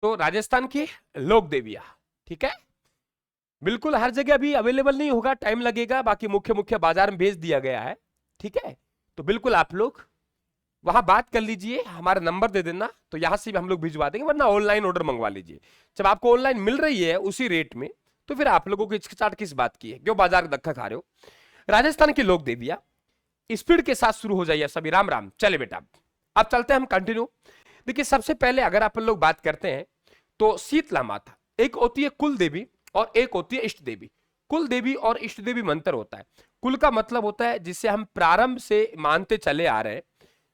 तो राजस्थान की लोक देवियां, ठीक है। बिल्कुल हर जगह अभी अवेलेबल नहीं होगा, टाइम लगेगा, बाकी मुख्य मुख्य बाजार में भेज दिया गया है, ठीक है। तो बिल्कुल आप लोग वहां बात कर लीजिए, हमारा नंबर दे देना, तो यहां से भी हम लोग भिजवा देंगे, वरना ऑनलाइन ऑर्डर मंगवा लीजिए। जब आपको ऑनलाइन मिल रही है उसी रेट में, तो फिर आप लोगों को हिचकिचाहट किस बात की है, क्यों बाजार का धक्का खा रहे हो। राजस्थान की लोक देवियां स्पीड के साथ शुरू हो जाइए सभी, राम राम। चले बेटा, अब चलते हैं हम कंटिन्यू। देखिए सबसे पहले अगर आप लोग बात करते हैं तो शीतला माता, एक होती है कुल देवी और एक होती है इष्ट देवी। कुल देवी और इष्ट देवी मंत्र होता है। कुल का मतलब होता है जिसे हम प्रारंभ से मानते चले आ रहे हैं,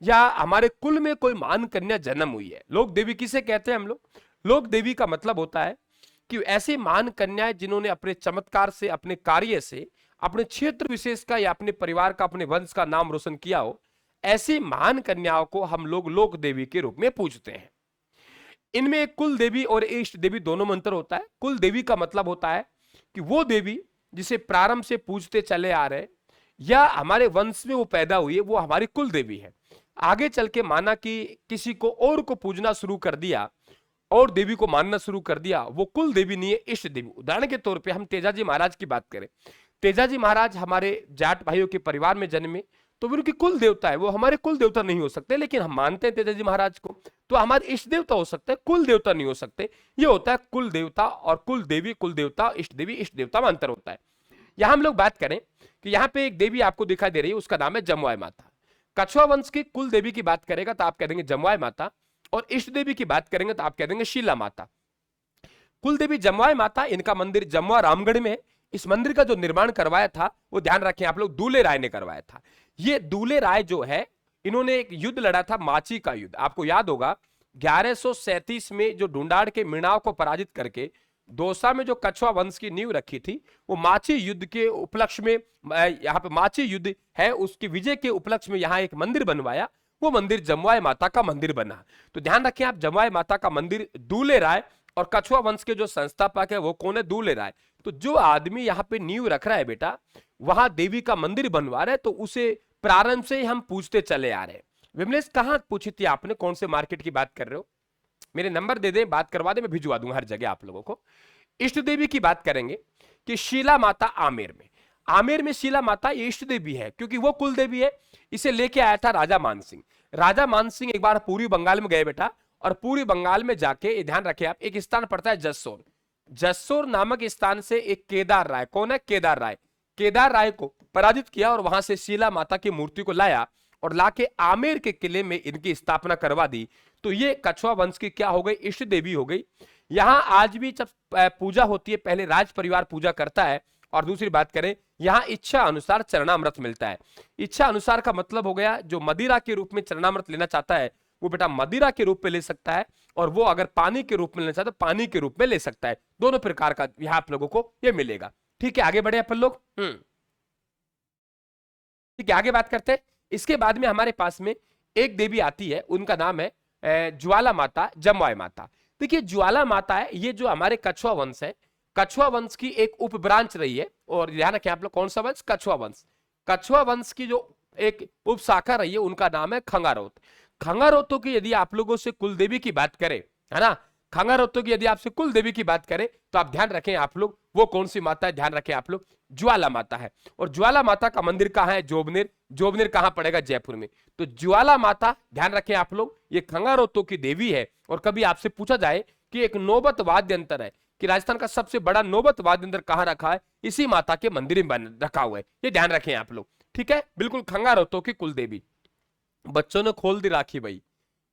या हमारे कुल में कोई मान कन्या जन्म हुई है। लोक देवी किसे कहते हैं हम लोग, लोक देवी का मतलब होता है कि ऐसी मान कन्याएं जिन्होंने अपने चमत्कार से, अपने कार्य से, अपने क्षेत्र विशेष का या अपने परिवार का, अपने वंश का नाम रोशन किया हो, ऐसी महान कन्याओं को हम लोग लोक देवी के रूप में पूजते हैं। इनमें एक कुल देवी और इष्ट देवी दोनों मंत्र होता है। कुल देवी का मतलब होता है कि वो देवी जिसे प्रारंभ से पूजते चले आ रहे, या हमारे वंश में वो पैदा हुई है, वो हमारी कुल देवी है। आगे चल के माना कि किसी को और को पूजना शुरू कर दिया और देवी को मानना शुरू कर दिया, वो कुल देवी नहीं है, इष्ट देवी। उदाहरण के तौर पे हम तेजाजी महाराज की बात करें, तेजाजी महाराज हमारे जाट भाइयों के परिवार में जन्मे, तो वो उनकी कुल देवता है। वो हमारे कुल देवता नहीं हो सकते, लेकिन हम मानते हैं तेजाजी महाराज को, तो हमारे इष्ट देवता हो सकते हैं, कुल देवता नहीं हो सकते। ये होता है कुल देवता और कुल देवी, कुल देवता इष्ट देवी, इष्ट देवता में अंतर होता है। यहां हम लोग बात करें कि यहाँ पे एक देवी आपको दिखाई दे रही है, उसका नाम है जमुआई माता। कछुआ वंश की कुल देवी की बात करेगा तो आप कह देंगे जमुआई माता, और इष्ट देवी की बात करेंगे तो आप कह देंगे शीला माता। कुल देवी जमुआई माता, इनका मंदिर जमुआ रामगढ़ में है। इस मंदिर का जो निर्माण करवाया था, वो ध्यान रखें आप लोग, दूल्हे राय ने करवाया था। ये दूल्हे राय जो है, इन्होंने एक युद्ध लड़ा था, माची का युद्ध। आपको याद होगा 1137 में जो ढूंढाड़ के मृणाल को पराजित करके दौसा में जो कछुआ वंश की नींव रखी थी, वो माची युद्ध के उपलक्ष्य में, यहाँ पे माची युद्ध है, उसकी विजय के उपलक्ष्य में यहाँ एक मंदिर बनवाया। वो मंदिर जमुआई माता का मंदिर बना। तो ध्यान रखें आप, जमुआई माता का मंदिर, दूल्हे राय, और कछुआ वंश के जो संस्थापक है वो कौन है, दूल्हे राय। तो जो आदमी यहाँ पे नींव रख रहा है बेटा, वहां देवी का मंदिर बनवा रहा है, तो उसे प्रारंभ से ही हम पूछते चले आ रहे हैं। विमलेश कहां पूछी थी आपने, कौन से मार्केट की बात कर रहे हो, मेरे नंबर दे दे, बात करवा दे, मैं भिजवा दूंगा हर जगह आप लोगों को। इष्ट देवी की बात करेंगे कि शीला माता आमेर में, आमेर में शीला माता ये इष्ट देवी है, क्योंकि वो कुल देवी है। इसे लेके आया था राजा मानसिंह। राजा मानसिंह एक बार पूर्वी बंगाल में गए बेटा, और पूर्वी बंगाल में जाके ध्यान रखे आप, एक स्थान पड़ता है जसोर। जसोर नामक स्थान से एक केदार राय, कौन है, केदार राय, केदार राय को पराजित किया और वहां से शीला माता की मूर्ति को लाया और लाके आमेर के किले में इनकी स्थापना करवा दी। तो ये कछुआ वंश की क्या हो गई, इष्ट देवी हो गई। यहां आज भी जब पूजा होती है, पहले राज परिवार पूजा करता है, और दूसरी बात करें, यहां इच्छा अनुसार चरणामृत मिलता है। इच्छा अनुसार का मतलब हो गया, जो मदिरा के रूप में चरणामृत लेना चाहता है वो बेटा मदिरा के रूप में ले सकता है, और वो अगर पानी के रूप में लेना चाहता है तो पानी के रूप में ले सकता है। दोनों प्रकार का यहां आप लोगों को ये मिलेगा। ठीक है, आगे बढ़े अपन लोग। ठीक है, आगे बात करते हैं। इसके बाद में हमारे पास में एक देवी आती है, उनका नाम है ज्वाला माता, जमुआई माता। देखिए ज्वाला माता है, ये जो हमारे कछुआ वंश है, कछुआ वंश की एक उप ब्रांच रही है। और ध्यान रखें आप लोग, कौन सा वंश, कछुआ वंश। कछुआ वंश की जो एक उप शाखा रही है, उनका नाम है खंगारोत। खंगारोतों की यदि आप लोगों से कुल देवी की बात करें, है ना, खंगारोतों की यदि आपसे कुल देवी की बात करें, तो आप ध्यान रखें आप लोग, वो कौन सी माता है, ध्यान रखें आप लोग, ज्वाला माता है। और ज्वाला माता का मंदिर कहां है, जोबनेर। जोबनेर कहां पड़ेगा, जयपुर में। तो ज्वाला माता ध्यान रखें आप लोग, ये खंगारोतों की देवी है। और कभी आपसे पूछा जाए कि एक नौबत वाद्य यंत्र है, कि राजस्थान का सबसे बड़ा नौबत वाद्य यंत्र कहां रखा है, इसी माता के मंदिर में रखा हुआ है, ये ध्यान रखें आप लोग। ठीक है, बिल्कुल खंगारोतों की कुल देवी। बच्चों ने खोल दी राखी भाई,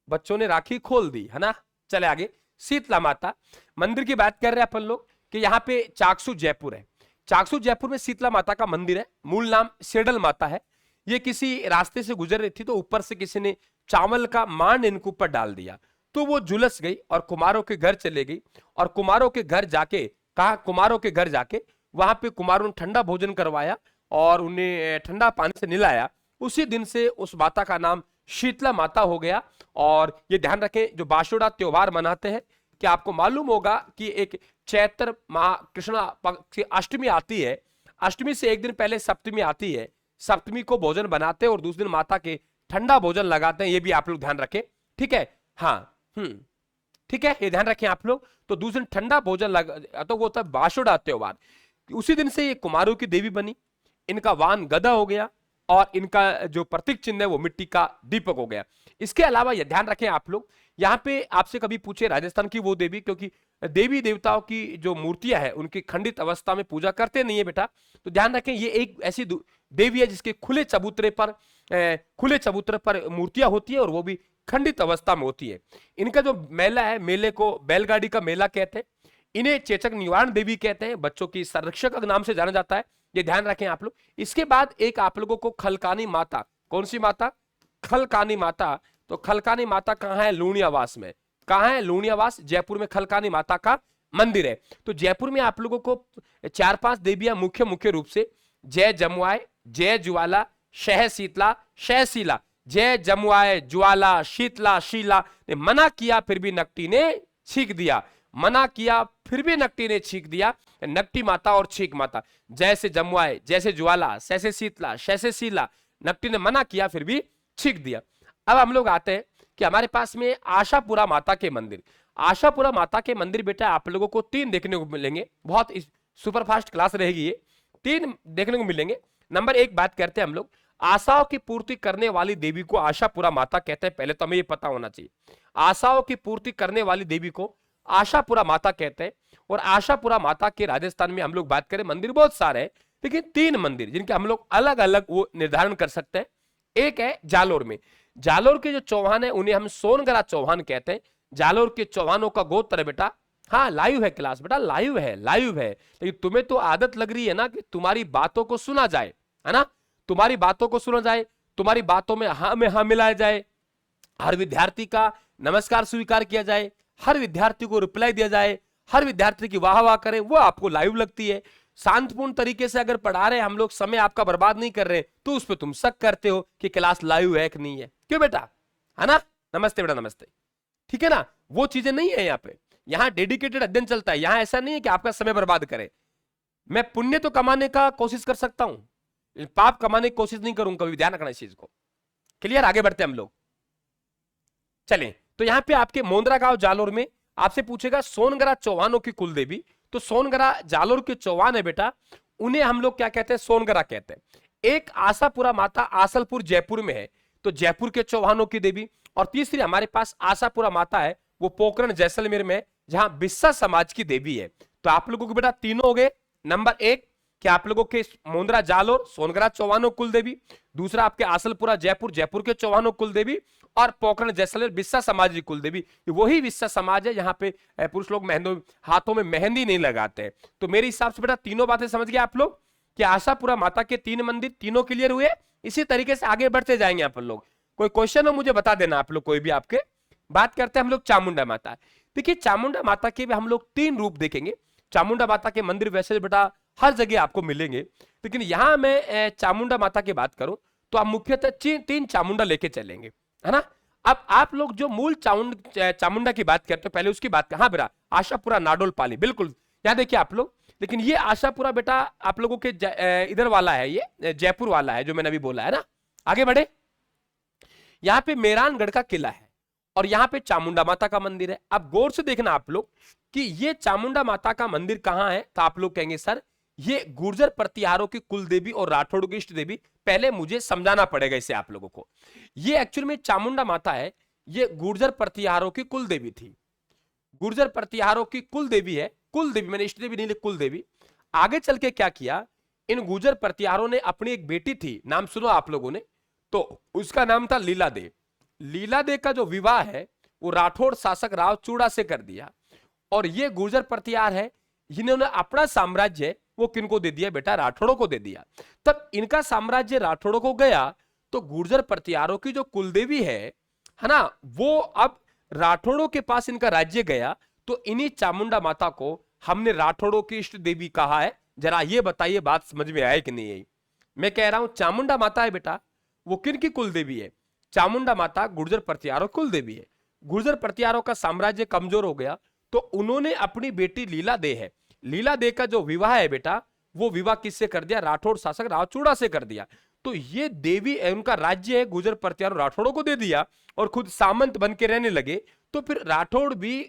बच्चों ने राखी खोल दी, है ना। चले आगे, शीतला माता मंदिर की बात कर रहे हैं अपन लोग, कि यहाँ पे चाकसू जयपुर है। चाकसू जयपुर में शीतला माता का मंदिर है, मूल नाम सेडल माता है। ये किसी रास्ते से गुजर रही थी, तो ऊपर से किसी ने चावल का मान इनके ऊपर डाल दिया, तो वो झुलस गई और कुमारों के घर चले गई। और कुमारों के घर जाके कहा, कुमारों के घर जाके वहां पे कुमारों ने ठंडा भोजन करवाया और उन्हें ठंडा पानी से नहलाया। उसी दिन से उस माता का नाम शीतला माता हो गया। और ये ध्यान रखें, जो बाशुड़ा त्योहार मनाते हैं, कि आपको मालूम होगा कि एक चैत्र माह कृष्णा पक्ष की अष्टमी आती है, अष्टमी से एक दिन पहले सप्तमी आती है। सप्तमी को भोजन बनाते हैं और दूसरे दिन माता के ठंडा भोजन लगाते हैं, ये भी आप लोग ध्यान रखें। ठीक है, हाँ, ठीक है, ये ध्यान रखें आप लोग। तो दूसरे दिन ठंडा भोजन तो वो था बाशुड़ा त्योहार। उसी दिन से ये कुमारों की देवी बनी, इनका वाहन गदा हो गया और इनका जो प्रतीक चिन्ह है वो मिट्टी का दीपक हो गया। इसके अलावा ये ध्यान रखें आप लोग, यहाँ पे आपसे कभी पूछे राजस्थान की वो देवी, क्योंकि देवी देवताओं की जो मूर्तियां हैं उनकी खंडित अवस्था में पूजा करते नहीं है बेटा, तो ध्यान रखें ये एक ऐसी देवी है जिसके खुले चबूतरे पर मूर्तियां होती है और वो भी खंडित अवस्था में होती है। इनका जो मेला है, मेले को बैलगाड़ी का मेला कहते हैं। इन्हें चेचक निवारण देवी कहते हैं, बच्चों की संरक्षक नाम से जाना जाता है, ये ध्यान रखें आप लोग। इसके बाद एक आप लोगों को खलकानी माता, कौन सी माता? खलकानी माता। तो खलकानी माता कहाँ है? लूणियावास में। कहाँ है? लूणियावास, जयपुर में खलकानी माता का मंदिर है। तो जयपुर में आप लोगों को 4-5 देवियां मुख्य रूप से जय जमुआए, जय ज्वाला, शह शीतला, शह शीला। जय जमुआए, ज्वाला, शीतला, शीला ने मना किया फिर भी नकटी ने छींक दिया, मना किया फिर भी नकटी ने छींक दिया। नकटी माता और छींक माता, जैसे जमुआए, जैसे ज्वाला, जैसे शीतला, जैसे शीला, नकटी ने मना किया फिर भी छींक दिया। अब हम लोग आते हैं कि हमारे पास में आशापुरा माता के मंदिर। आशापुरा माता के मंदिर बेटा आप लोगों को 3 देखने को मिलेंगे, बहुत सुपरफास्ट क्लास रहेगी ये, 3 देखने को मिलेंगे। नंबर 1 बात करते हैं हम लोग, आशाओं की पूर्ति करने वाली देवी को आशापुरा माता कहते हैं। पहले तो हमें ये पता होना चाहिए, आशाओं की पूर्ति करने वाली देवी को आशापुरा माता कहते हैं। और आशापुरा माता के राजस्थान में हम लोग बात करें, मंदिर बहुत सारे हैं, लेकिन 3 मंदिर जिनके हम लोग अलग अलग वो निर्धारण कर सकते हैं। एक है जालोर में, जालोर के जो चौहान है उन्हें हम सोनगरा चौहान कहते हैं। जालोर के चौहानों का गोत्र है बेटा, हाँ लाइव है क्लास बेटा, लाइव है, लाइव है। लेकिन तुम्हें तो आदत लग रही है ना कि तुम्हारी बातों को सुना जाए, है ना, तुम्हारी बातों को सुना जाए, तुम्हारी बातों में हाँ मिलाया जाए, हर विद्यार्थी का नमस्कार स्वीकार किया जाए, हर विद्यार्थी को रिप्लाई दिया जाए, हर विद्यार्थी की वाह वाह करें, वो आपको लाइव लगती है। शांतपूर्ण तरीके से अगर पढ़ा रहे हम लोग, समय आपका बर्बाद नहीं कर रहे, तो उस पर तुम शक करते हो कि क्लास लाइव है कि नहीं है। क्यों बेटा, है ना? नमस्ते बेटा, नमस्ते, ठीक है ना? वो चीजें नहीं है यहाँ पे, यहाँ डेडिकेटेड अध्ययन चलता है। यहाँ ऐसा नहीं है कि आपका समय बर्बाद करे। मैं पुण्य तो कमाने का कोशिश कर सकता हूं, पाप कमाने की कोशिश नहीं करूंगा कभी, ध्यान रखना इस चीज को। क्लियर? आगे बढ़ते हम लोग, चलें। तो यहाँ पे आपके मोंदरा गांव जालोर में आपसे पूछेगा सोनगरा चौहानों की कुल देवी, तो सोनगरा जालोर के चौहान है बेटा, उन्हें हम लोग क्या कहते हैं? सोनगरा कहते हैं। एक आशापुरा माता आसलपुर जयपुर में है, तो जयपुर के चौहानों की देवी। और तीसरी हमारे पास आशापुरा माता है, वो पोखरण जैसलमेर में, जहां बिस्सा समाज की देवी है। तो आप लोगों को बेटा तीनों हो गए। नंबर 1 कि आप लोगों के मोंदरा जालोर सोनगरा चौहानों कुल देवी, दूसरा आपके आसलपुरा जयपुर, जयपुर के चौहानों कुल देवी, और पोखरण जैसलमेर बिस्सा समाज की कुल देवी। वही बिस्सा समाज है यहाँ पे पुरुष लोग हाथों में मेहंदी नहीं लगाते हैं। तो मेरे हिसाब से बेटा तीनों बातें समझ गए आप लोग कि आशापुरा माता के 3 मंदिर, तीनों क्लियर हुए। इसी तरीके से आगे बढ़ते जाएंगे आप लोग। कोई क्वेश्चन हो मुझे बता देना आप लोग, कोई भी आपके। बात करते हैं हम लोग चामुंडा माता। देखिए चामुंडा माता के भी हम लोग 3 रूप देखेंगे। चामुंडा माता के मंदिर वैसे बेटा हर जगह आपको मिलेंगे, लेकिन यहां मैं चामुंडा माता की बात करूं तो आप मुख्यतः 3 चामुंडा लेके चलेंगे, है ना। अब आप लोग जो मूल चामुंडा की बात करते हो, पहले उसकी बात, हाँ बेटा आशापुरा नाडोल पाली, बिल्कुल यहाँ देखिए आप लोग। लेकिन ये आशापुरा बेटा आप लोगों के इधर वाला है, ये जयपुर वाला है जो मैंने अभी बोला है ना। आगे बढ़े, यहाँ पे मेहरानगढ़ का किला है और यहाँ पे चामुंडा माता का मंदिर है। अब गौर से देखना आप लोग कि ये चामुंडा माता का मंदिर कहाँ है, तो आप लोग कहेंगे सर ये गुर्जर प्रतिहारों की कुल देवी और राठौड़ की इष्ट देवी। पहले मुझे समझाना पड़ेगा इसे आप लोगों को। ये एक्चुअल में चामुंडा माता है, ये गुर्जर प्रतिहारों की कुल देवी थी, गुर्जर प्रतिहारों की कुल देवी है। कुल देवी, मैंने इष्ट देवी नहीं लिखी, कुल देवी। आगे चल के क्या किया, इन गुर्जर प्रतिहारों ने अपनी एक बेटी थी, नाम सुनो आप लोगों ने, तो उसका नाम था लीला दे। लीला दे का जो विवाह है वो राठौड़ शासक राव चूड़ा से कर दिया। और ये गुर्जर प्रतिहार है, जिन्होंने अपना साम्राज्य वो किनको दे दिया बेटा, राठौड़ों को दे दिया। तब इनका साम्राज्य राठौड़ों को गया तो गुर्जर प्रतिहारों की जो कुलदेवी है ना, वो अब राठौड़ों के पास इनका राज्य गया। तो इन्हीं चामुंडा माता को हमने राठौड़ों की इष्ट देवी कहा है। जरा ये बताइए बात समझ में आए कि नहीं आई। मैं कह रहा हूं चामुंडा माता है बेटा, वो किन की कुल देवी है? चामुंडा माता गुर्जर प्रतिहारों कुल देवी है। गुर्जर प्रतिहारों का साम्राज्य कमजोर हो गया तो उन्होंने अपनी बेटी लीला दे है, लीला दे का जो विवाह है बेटा, वो विवाह किससे कर दिया? राठौड़ शासक राव चूड़ा से कर दिया। तो ये देवी उनका राज्य है गुर्जर प्रतिहार राठौड़ों को दे दिया और खुद सामंत बन के रहने लगे। तो फिर राठौड़ भी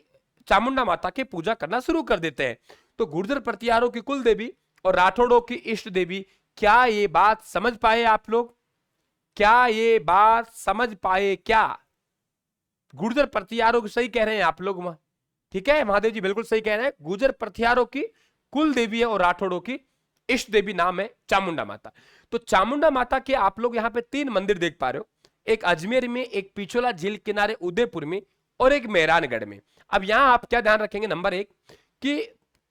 चामुंडा माता की पूजा करना शुरू कर देते हैं। तो गुर्जर प्रतिहारों की कुल देवी और राठौड़ों की इष्ट देवी, क्या ये बात समझ पाए आप लोग? क्या ये बात समझ पाए क्या? गुर्जर प्रतिहारों की, सही कह रहे हैं आप लोग वहां, ठीक है महादेव जी बिल्कुल सही कह रहे हैं। गुर्जर प्रतिहारों की कुल देवी है और राठौड़ों की इष्ट देवी नाम है चामुंडा माता। तो चामुंडा माता के आप लोग यहाँ पे 3 मंदिर देख पा रहे हो, एक अजमेर में, एक पिछोला झील किनारे उदयपुर में और एक मेहरानगढ़ में। अब यहां आप क्या ध्यान रखेंगे, नंबर 1 कि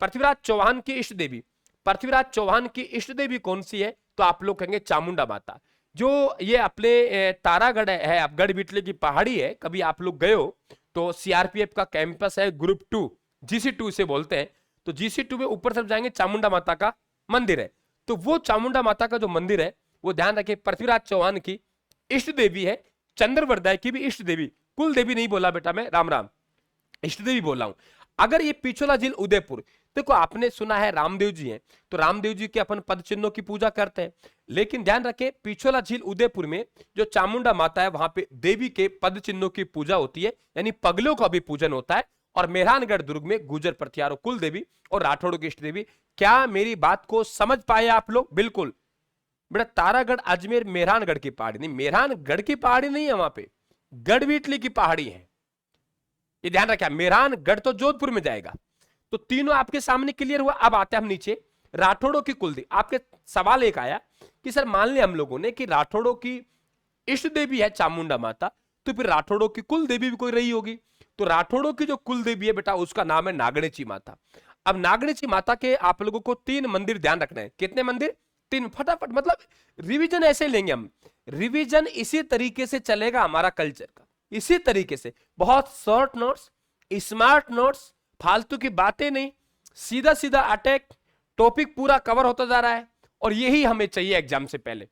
पृथ्वीराज चौहान की इष्ट देवी, पृथ्वीराज चौहान की इष्ट देवी कौन सी है? तो आप लोग कहेंगे चामुंडा माता। जो ये अपने तारागढ़ है, आप गढ़ बिटले की पहाड़ी है, कभी आप लोग गए हो तो सीआरपीएफ का कैंपस है ग्रुप 2, GC2 से बोलते हैं। तो GC2 में ऊपर तरफ जाएंगे चामुंडा माता का मंदिर है। तो वो चामुंडा माता का जो मंदिर है वो ध्यान रखें पृथ्वीराज चौहान की इष्ट देवी है, चंद्रवरदाय की भी इष्ट देवी, कुल देवी नहीं बोला बेटा मैं, राम राम, इष्ट देवी बोला हूं। अगर ये पिछोला झील उदयपुर, देखो आपने सुना है रामदेव जी हैं, तो रामदेव जी के अपन पद चिन्हों की पूजा करते हैं, लेकिन ध्यान रखें पिछोला झील उदयपुर में जो चामुंडा माता है वहां पे देवी के पद चिन्हों की पूजा होती है, यानी पगलों का भी पूजन होता है। और मेहरानगढ़ दुर्ग में गुर्जर प्रतिहारों कुल देवी और राठौड़ों की इष्ट देवी। क्या मेरी बात को समझ पाए आप लोग? बिल्कुल बेटा, तारागढ़ अजमेर मेहरानगढ़ की पहाड़ी नहीं, मेहरानगढ़ की पहाड़ी नहीं है, वहां पे गढ़वीटली की पहाड़ी है, ये ध्यान रखा। मेहरानगढ़ तो जोधपुर में जाएगा। तो तीनों आपके सामने क्लियर हुआ। अब आते हैं हम नीचे, राठौड़ों की कुलदेवी। आपके सवाल एक आया कि सर मान लिया हम लोगों ने कि राठौड़ों की इष्ट देवी है चामुंडा माता, तो फिर राठौड़ों की कुल देवी भी कोई रही होगी। तो राठौड़ों की जो कुल देवी है बेटा उसका नाम है नागणेची माता। अब नागणेची माता के आप लोगों को 3 मंदिर ध्यान रखना है। कितने मंदिर? 3। फटाफट, मतलब रिवीजन ऐसे लेंगे हम, रिवीजन इसी तरीके से चलेगा हमारा कल्चर का, इसी तरीके से, बहुत शॉर्ट नोट्स, स्मार्ट नोट्स, फालतू की बातें नहीं, सीधा सीधा अटैक, टॉपिक पूरा कवर होता जा रहा है, और यही हमें चाहिए एग्जाम से पहले।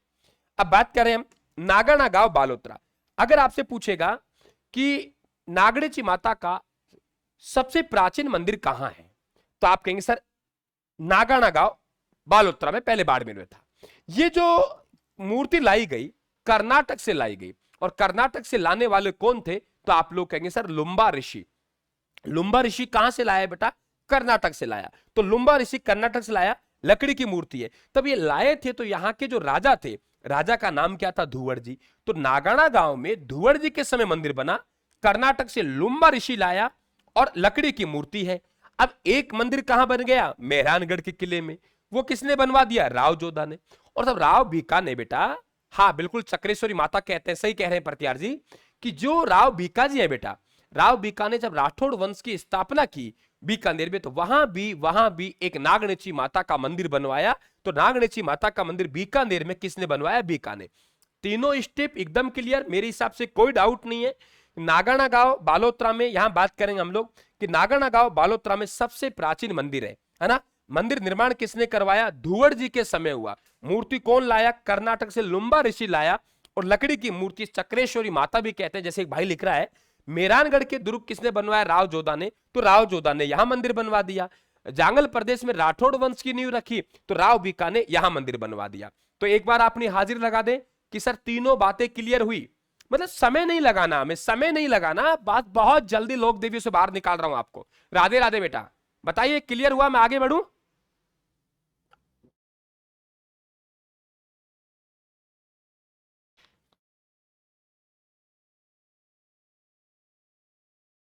अब बात करें हम नागाना गांव बालोतरा। अगर आपसे पूछेगा कि नागणेची माता का सबसे प्राचीन मंदिर कहां है, तो आप कहेंगे सर नागाना गांव बालोतरा में, पहले बाड़मेर में था। ये जो मूर्ति लाई गई कर्नाटक से लाई गई, और कर्नाटक से लाने वाले कौन थे? तो आप लोग कहेंगे सर लुम्बा ऋषि। लुम्बा ऋषि कहां से लाया बेटा? कर्नाटक से लाया। तो लुम्बा ऋषि कर्नाटक से लाया, लकड़ी की मूर्ति है। तब ये लाए थे तो यहाँ के जो राजा थे, राजा का नाम क्या था? धुवर जी। तो नागाना गांव में धुवर जी के समय मंदिर बना, कर्नाटक से लुम्बा ऋषि लाया और लकड़ी की मूर्ति है। अब एक मंदिर कहां बन गया? मेहरानगढ़ के किले में। वो किसने बनवा दिया? राव जोधा ने। और तब राव बीका ने बेटा, हाँ बिल्कुल चक्रेश्वरी माता कहते हैं, सही कह रहे हैं प्रतिहार जी, कि जो राव बीका जी है बेटा, राव बीका ने जब राठौड़ वंश की स्थापना की बीकानेर में, तो वहां भी एक नागणेची माता का मंदिर बनवाया। तो नागणेची माता का मंदिर बीकानेर में किसने बनवाया? बीका ने। तीनों स्टेप एकदम क्लियर, मेरे हिसाब से कोई डाउट नहीं है। नागाना गांव बालोतरा में, यहां बात करेंगे हम लोग कि नागाना गांव बालोतरा में सबसे प्राचीन मंदिर है ना। मंदिर निर्माण किसने करवाया? धुवर जी के समय हुआ। मूर्ति कौन लाया? कर्नाटक से लुम्बा ऋषि लाया। और लकड़ी की मूर्ति चक्रेश्वरी माता भी कहते हैं, जैसे एक भाई लिख रहा है। मेहरानगढ़ के दुर्ग किसने बनवाया? राव जोधा ने। तो राव जोधा ने यहां मंदिर बनवा दिया। जांगल प्रदेश में राठौड़ वंश की नींव रखी, तो राव बीका ने यहां मंदिर बनवा दिया। तो एक बार आपने हाजिर लगा दे कि सर तीनों बातें क्लियर हुई। मतलब समय नहीं लगाना, हमें समय नहीं लगाना, बात बहुत जल्दी लोक देवियों से बाहर निकाल रहा हूं आपको। राधे राधे बेटा, बताइए क्लियर हुआ? मैं आगे बढ़ूं?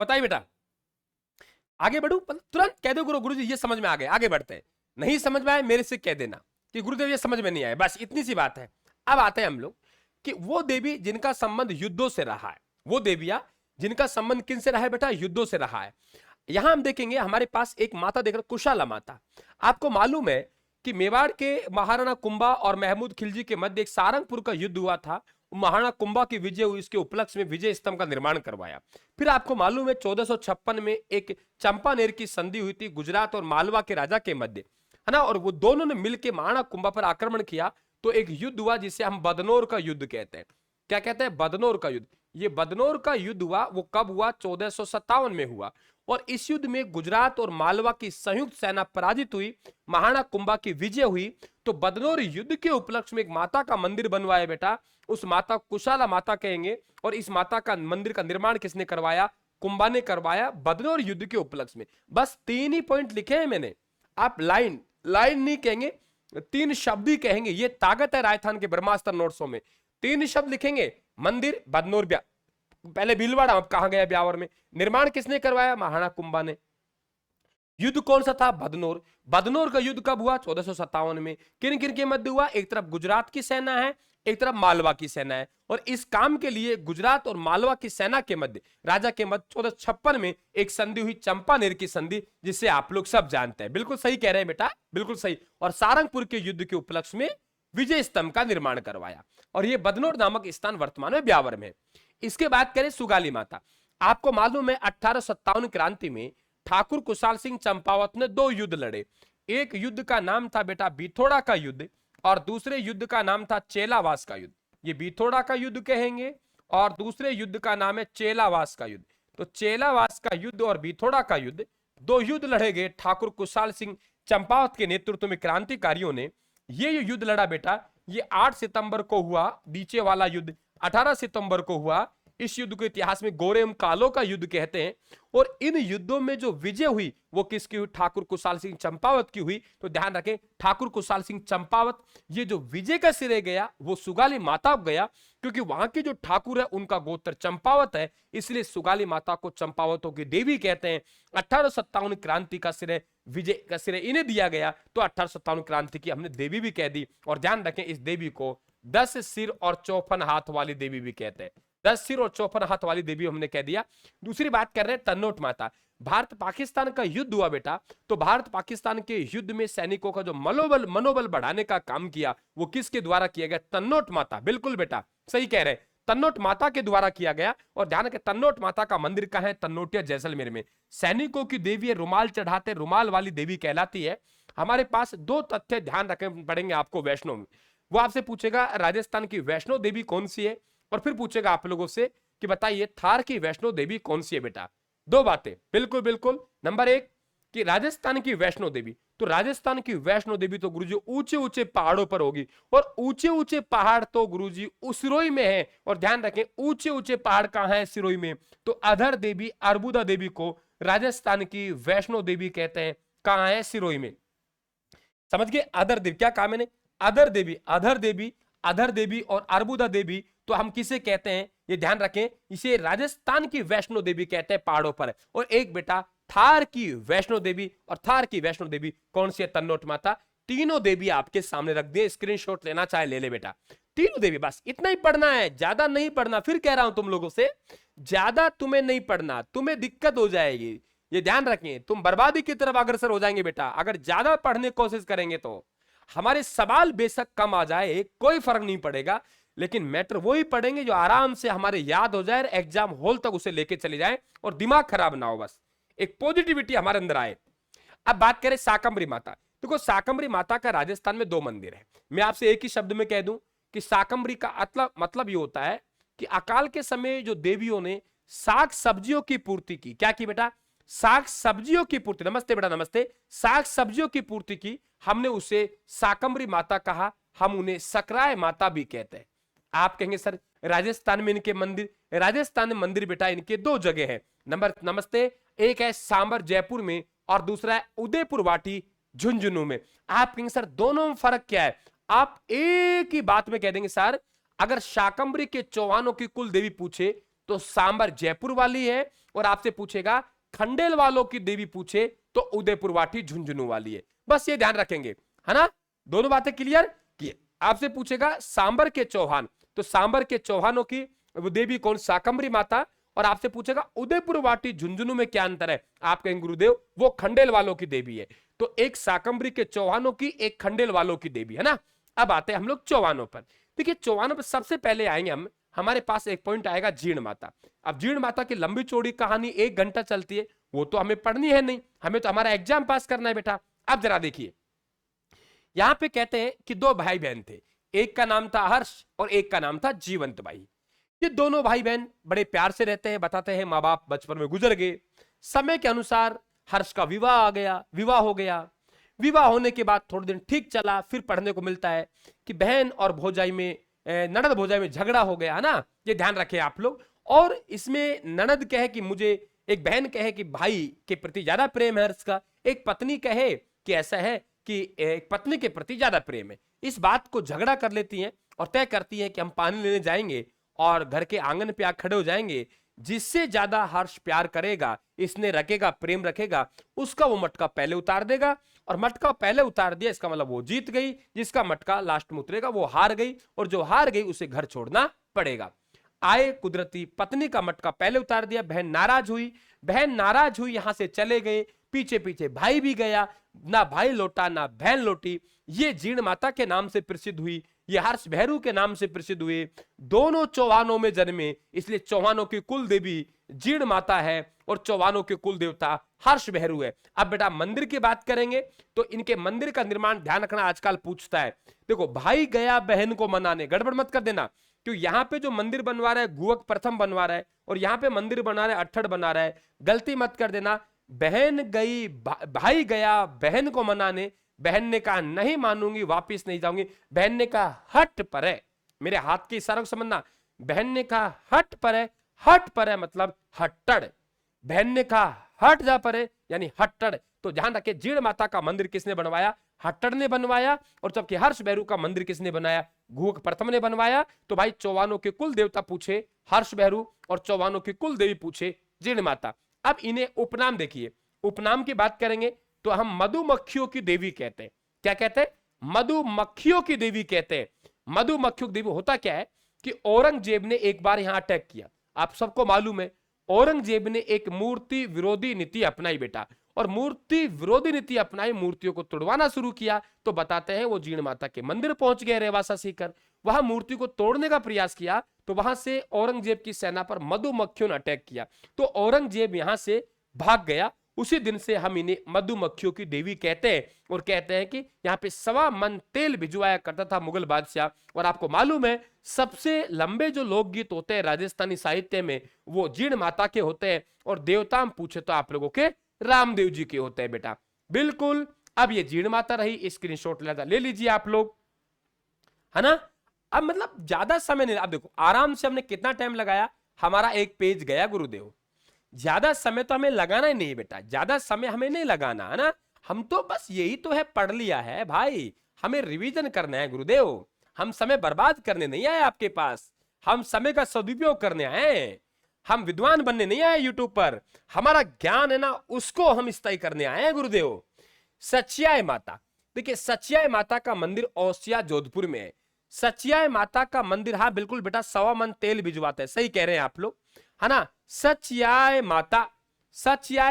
बताइए बेटा, आगे बढ़ू? तुरंत कह दो गुरुजी ये समझ में आ गए, आगे बढ़ते हैं। नहीं समझ में आए मेरे से कह देना कि गुरुदेव ये समझ में नहीं आए, बस इतनी सी बात है। अब आते हैं हम लोग कि वो देवी जिनका संबंध युद्धों से रहा है, वो देवियां जिनका संबंध किन से रहा है बेटा? युद्धों से रहा है। यहां हम देखेंगे हमारे पास एक माता देख रहे, कुशाला माता। आपको मालूम है कि मेवाड़ के महाराणा कुंभा और महमूद खिलजी के मध्य एक सारंगपुर का युद्ध हुआ था। महाराणा कुंभा की विजय हुई, इसके उपलक्ष्य में विजय स्तंभ का निर्माण करवाया। फिर आपको मालूम है 1456 में एक चंपानेर की संधि हुई थी गुजरात और मालवा के राजा के मध्य, है ना। और वो दोनों ने मिलकर महाराणा कुंभा पर आक्रमण किया, तो एक युद्ध हुआ जिसे हम बदनौर का युद्ध कहते हैं। क्या कहते हैं? बदनौर का युद्ध। ये बदनौर का युद्ध हुआ, वो कब हुआ? 1457 में हुआ। और इस युद्ध में गुजरात और मालवा की संयुक्त सेना पराजित हुई, महाराणा कुंभा की विजय हुई। तो बदनौर युद्ध के उपलक्ष्य में एक माता का मंदिर बनवाया बेटा, उस माता कुशाला माता कहेंगे। और इस माता का मंदिर का निर्माण किसने करवाया? कुंभा ने करवाया बदनौर युद्ध के उपलक्ष्य में। बस 3 ही पॉइंट लिखे हैं मैंने, आप लाइन लाइन नहीं कहेंगे, 3 शब्द ही कहेंगे। ये ताकत है राजस्थान के ब्रह्मास्त्र नोट्सों में, 3 शब्द लिखेंगे, मंदिर, बदनौर, पहले भीलवाड़ा, अब कहां गया ब्यावर में। निर्माण किसने करवाया? महाराणा कुंभा ने। युद्ध कौन सा था? बदनौर। बदनौर का युद्ध कब हुआ? 1457 में। किन किन के मध्य हुआ? एक तरफ गुजरात की सेना है, एक तरफ मालवा की सेना है, और इस काम के लिए गुजरात और मालवा की सेना के मध्य, राजा के मध्य 1456 में एक संधि हुई, चंपानेर की संधि, जिसे आप लोग सब जानते हैं। बिल्कुल सही कह रहे हैं बेटा, बिल्कुल सही। और सारंगपुर के युद्ध के उपलक्ष्य में विजय स्तंभ का निर्माण करवाया, और यह बदनौर नामक स्थान वर्तमान में ब्यावर में। इसके बाद करें सुगाली माता। आपको मालूम है 1857 क्रांति में ठाकुर कुशाल सिंह चंपावत ने 2 युद्ध लड़े। एक युद्ध का नाम था बेटा बिथोड़ा का युद्ध, और दूसरे युद्ध का नाम था चेलावास का युद्ध। ये बिथोड़ा का युद्ध कहेंगे, और दूसरे युद्ध का नाम है चेलावास का युद्ध। तो चेलावास का युद्ध और बिथोड़ा का युद्ध, 2 युद्ध लड़े गए ठाकुर कुशाल सिंह चंपावत के नेतृत्व में क्रांतिकारियों ने। ये जो युद्ध लड़ा बेटा, ये 8 सितंबर को हुआ, नीचे वाला युद्ध 18 सितंबर को हुआ। इस युद्ध को इतिहास में गोरेम कालो का युद्ध कहते हैं। और इन युद्धों में जो विजय हुई वो किसकी हुई? ठाकुर कुशाल सिंह चंपावत की हुई। तो ध्यान रखें, ठाकुर कुशाल सिंह चंपावत, ये जो विजय का श्रेय गया वो सुगाली माता को गया, क्योंकि वहां के जो ठाकुर है उनका गोत्र चंपावत है, इसलिए सुगाली माता को चंपावतों की देवी कहते हैं। 1857 क्रांति का श्रेय, विजय का श्रेय इन्हें दिया गया, तो 1857 क्रांति की हमने देवी भी कह दी। और ध्यान रखें, इस देवी को 10 सिर और 54 हाथ वाली देवी भी कहते हैं। 10 सिर और 54 हाथ वाली देवी हमने कह दिया। दूसरी बात कर रहे हैं तन्नोट माता। भारत पाकिस्तान का युद्ध हुआ बेटा, तो भारत पाकिस्तान के युद्ध में सैनिकों का जो मनोबल बढ़ाने का काम किया वो किसके द्वारा किया गया? तन्नोट माता। बिल्कुल बेटा सही कह रहे हैं, तन्नोट माता के द्वारा किया गया। और ध्यान रखें, तन्नोट माता का मंदिर कहां है? तन्नोटिया जैसलमेर में। सैनिकों की देवी है, रुमाल चढ़ाते रुमाल वाली देवी कहलाती है। हमारे पास 2 तथ्य ध्यान रखने पड़ेंगे आपको वैष्णो में। वो आपसे पूछेगा राजस्थान की वैष्णो देवी कौन सी है, और फिर पूछेगा आप लोगों से कि बताइए थार की वैष्णो देवी कौन सी है बेटा। 2 बातें, बिल्कुल बिल्कुल। नंबर 1 कि राजस्थान की वैष्णो देवी, तो राजस्थान की वैष्णो देवी तो गुरुजी ऊंचे ऊंचे पहाड़ों पर होगी, और ऊंचे ऊंचे पहाड़ तो गुरुजी सिरोही में है। और ध्यान रखें, ऊंचे ऊंचे पहाड़ कहां है? सिरोही में। तो अधर देवी, अर्बुदा देवी को राजस्थान की वैष्णो देवी कहते हैं। कहां है? सिरोही में। समझ गए? अधर देवी, क्या कहा मैंने? अधर देवी, अधर देवी, अधर देवी और अर्बुदा देवी, तो हम किसे कहते हैं? ये ध्यान रखें, इसे राजस्थान की वैष्णो देवी कहते हैं, पहाड़ों पर। और एक बेटा थार की वैष्णो देवी, और थार की वैष्णो देवी कौन सी है? तन्नोट माता। तीनों देवी आपके सामने रख दिए, स्क्रीनशॉट लेना चाहे ले ले बेटा। तीनों देवी, बस इतना ही पढ़ना है, ज्यादा नहीं पढ़ना। फिर कह रहा हूं तुम लोगों से, ज्यादा तुम्हें नहीं पढ़ना, तुम्हें दिक्कत हो जाएगी। ये ध्यान रखें, तुम बर्बादी की तरफ अग्रसर हो जाएंगे बेटा अगर ज्यादा पढ़ने की कोशिश करेंगे। तो हमारे सवाल बेशक कम आ जाए, कोई फर्क नहीं पड़ेगा, लेकिन मैटर वही पढ़ेंगे जो आराम से हमारे याद हो जाए, एग्जाम हॉल तक उसे लेके चले जाए, और दिमाग खराब ना हो, बस एक पॉजिटिविटी हमारे अंदर आए। अब बात करें शाकंभरी माता। देखो, शाकंभरी माता का राजस्थान में 2 मंदिर है। मैं आपसे एक ही शब्द में कह दूं कि शाकंभरी का मतलब ये होता है कि अकाल के समय जो देवियों ने साग सब्जियों की पूर्ति की। क्या की बेटा? साग सब्जियों की पूर्ति। नमस्ते बेटा, नमस्ते। साग सब्जियों की पूर्ति की, हमने उसे शाकंभरी माता कहा। हम उन्हें सकराय माता भी कहते हैं। आप कहेंगे सर राजस्थान में इनके मंदिर, राजस्थान में मंदिर बेटा इनके 2 जगह है। नमस्ते, एक है सांबर जयपुर में, और दूसरा है उदयपुर वाटी झुंझुनू में। आप कहेंगे सर दोनों में फर्क क्या है? आप एक ही बात में कह देंगे सर, अगर शाकंभरी के चौहानों की कुल देवी पूछे तो सांबर जयपुर वाली है, और आपसे पूछेगा खंडेल वालों की देवी पूछे तो उदयपुर वाटी झुंझुनू वाली है। बस ये ध्यान रखेंगे, है ना? दोनों बातें क्लियर की। आपसे पूछेगा सांबर के चौहान, तो सांबर के चौहानों की वो देवी कौन? शाकंभरी माता। और आपसे पूछेगा उदयपुर वाटी झुंझुनू में क्या अंतर है? आप कहेंगे गुरुदेव वो खंडेल वालों की देवी है। तो एक शाकंभरी के चौहानों की, एक खंडेल वालों की देवी, है ना? अब आते हैं हम लोग चौहानों पर। देखिए, चौहानों पर सबसे पहले आएंगे हम, हमारे पास एक पॉइंट आएगा जीर्ण माता। अब जीर्ण माता की लंबी चौड़ी कहानी 1 घंटा चलती है, वो तो हमें पढ़नी है नहीं, हमें तो हमारा एग्जाम पास करना है बेटा। अब जरा देखिए, यहां पे कहते हैं कि 2 भाई बहन थे, एक का नाम था हर्ष और एक का नाम था जीवंत भाई। ये दोनों भाई बहन बड़े प्यार से रहते हैं। बताते हैं माँ बाप बचपन में गुजर गए, समय के अनुसार हर्ष का विवाह आ गया, विवाह हो गया। विवाह होने के बाद थोड़े दिन ठीक चला, फिर पढ़ने को मिलता है कि बहन और भौजाई में, ननद भौजाई में झगड़ा हो गया, है ना? ये ध्यान रखें आप लोग। और इसमें ननद कहे कि मुझे एक बहन कहे कि भाई के प्रति ज्यादा प्रेम है हर्ष का, एक पत्नी कहे कि ऐसा है कि एक पत्नी के प्रति ज्यादा प्रेम है। इस बात को झगड़ा कर लेती हैं और तय करती हैं कि हम पानी लेने जाएंगे और घर के आंगन पे आकर खड़े हो जाएंगे, जिससे ज्यादा हर्ष प्यार करेगा, इसने रखेगा, प्रेम रखेगा, उसका वो मटका पहले उतार देगा। और मटका पहले उतार दिया इसका मतलब वो जीत गई, जिसका मटका लास्ट में उतरेगा वो हार गई, और जो हार गई उसे घर छोड़ना पड़ेगा। आए कुदरती, पत्नी का मटका पहले उतार दिया, बहन नाराज हुई, यहां से चले गए, पीछे पीछे भाई भी गया, ना भाई लौटा ना बहन लौटी। ये जीण माता के नाम से प्रसिद्ध हुई, ये हर्ष भैरू के नाम से प्रसिद्ध हुए। दोनों चौहानों में जन्मे, इसलिए चौहानों की कुल देवी जीण माता है और चौहानों के कुल देवता हर्ष भैरू है। अब बेटा मंदिर की बात करेंगे तो इनके मंदिर का निर्माण ध्यान रखना, आजकल पूछता है। देखो भाई गया बहन को मनाने, गड़बड़ मत कर देना, क्योंकि यहाँ पे जो मंदिर बनवा रहा है गुहक प्रथम बनवा रहा है, और यहाँ पे मंदिर बना रहा है अट्ठड़ बना रहा है। गलती मत कर देना, बहन गई भाई गया बहन को मनाने, बहन ने कहा नहीं मानूंगी, वापिस नहीं जाऊंगी। बहन ने कहा हट पर है, मेरे हाथ के इशारों को समझना, बहन ने कहा हट पर है, हट पर है मतलब हट्टड़, बहन ने कहा हट जा पर है यानी हट्टड़। तो ध्यान रखे, जीण माता का मंदिर किसने बनवाया? हट्टड़ ने बनवाया। और जबकि हर्ष भैरू का मंदिर किसने बनाया? गुहक प्रथम ने बनवाया। तो भाई चौहानों के कुल देवता पूछे हर्ष भैरू और चौहानों की कुल देवी पूछे जीण माता। अब इन्हें उपनाम देखिए, उपनाम की बात करेंगे तो हम मधुमक्खियों की देवी कहते हैं। क्या कहते हैं? मधुमक्खियों की देवी कहते हैं। मधुमक्खियों की देवी होता क्या है कि औरंगजेब ने एक बार यहां अटैक किया, आप सबको मालूम है। औरंगजेब ने एक मूर्ति विरोधी नीति अपनाई बेटा, और मूर्ति विरोधी नीति अपनाई, मूर्तियों को तोड़वाना शुरू किया। तो बताते हैं वो जीण माता के मंदिर पहुंच गए रेवासा सीकर, वहां मूर्ति को तोड़ने का प्रयास किया, तो वहां से औरंगजेब की सेना पर मधुमक्खियों ने अटैक किया, तो औरंगजेब यहां से भाग गया। उसी दिन से हम इन्हें मधुमक्खियों की देवी कहते हैं, और कहते हैं कि यहाँ पे 1.25 मन तेल भिजवाया करता था मुगल बादशाह। और आपको मालूम है सबसे लंबे जो लोकगीत होते हैं राजस्थानी साहित्य में वो जीण माता के होते हैं, और देवता हम पूछे तो आप लोगों के रामदेव जी के होते हैं बेटा। बिल्कुल, अब ये जीण माता रही, स्क्रीनशॉट ले लीजिए आप लोग, है ना। अब मतलब ज्यादा समय नहीं, अब देखो आराम से हमने कितना टाइम लगाया, हमारा एक पेज गया गुरुदेव। ज्यादा समय तो हमें लगाना ही नहीं बेटा, ज्यादा समय हमें नहीं लगाना, है ना। हम तो बस यही तो है, पढ़ लिया है भाई, हमें रिवीजन करना है गुरुदेव। हम समय बर्बाद करने नहीं आए आपके पास, हम समय का सदुपयोग करने आए। हम विद्वान बनने नहीं आए यूट्यूब पर, हमारा ज्ञान है ना उसको हम स्थायी करने आए हैं गुरुदेव। सचियाय माता, देखिए सचियाय माता का मंदिर ओसिया जोधपुर में है। सचियाय माता का मंदिर, हाँ बिल्कुल बेटा, 1.25 मन तेल भिजवाते हैं, सही कह रहे हैं आप लोग, है ना। सचियाय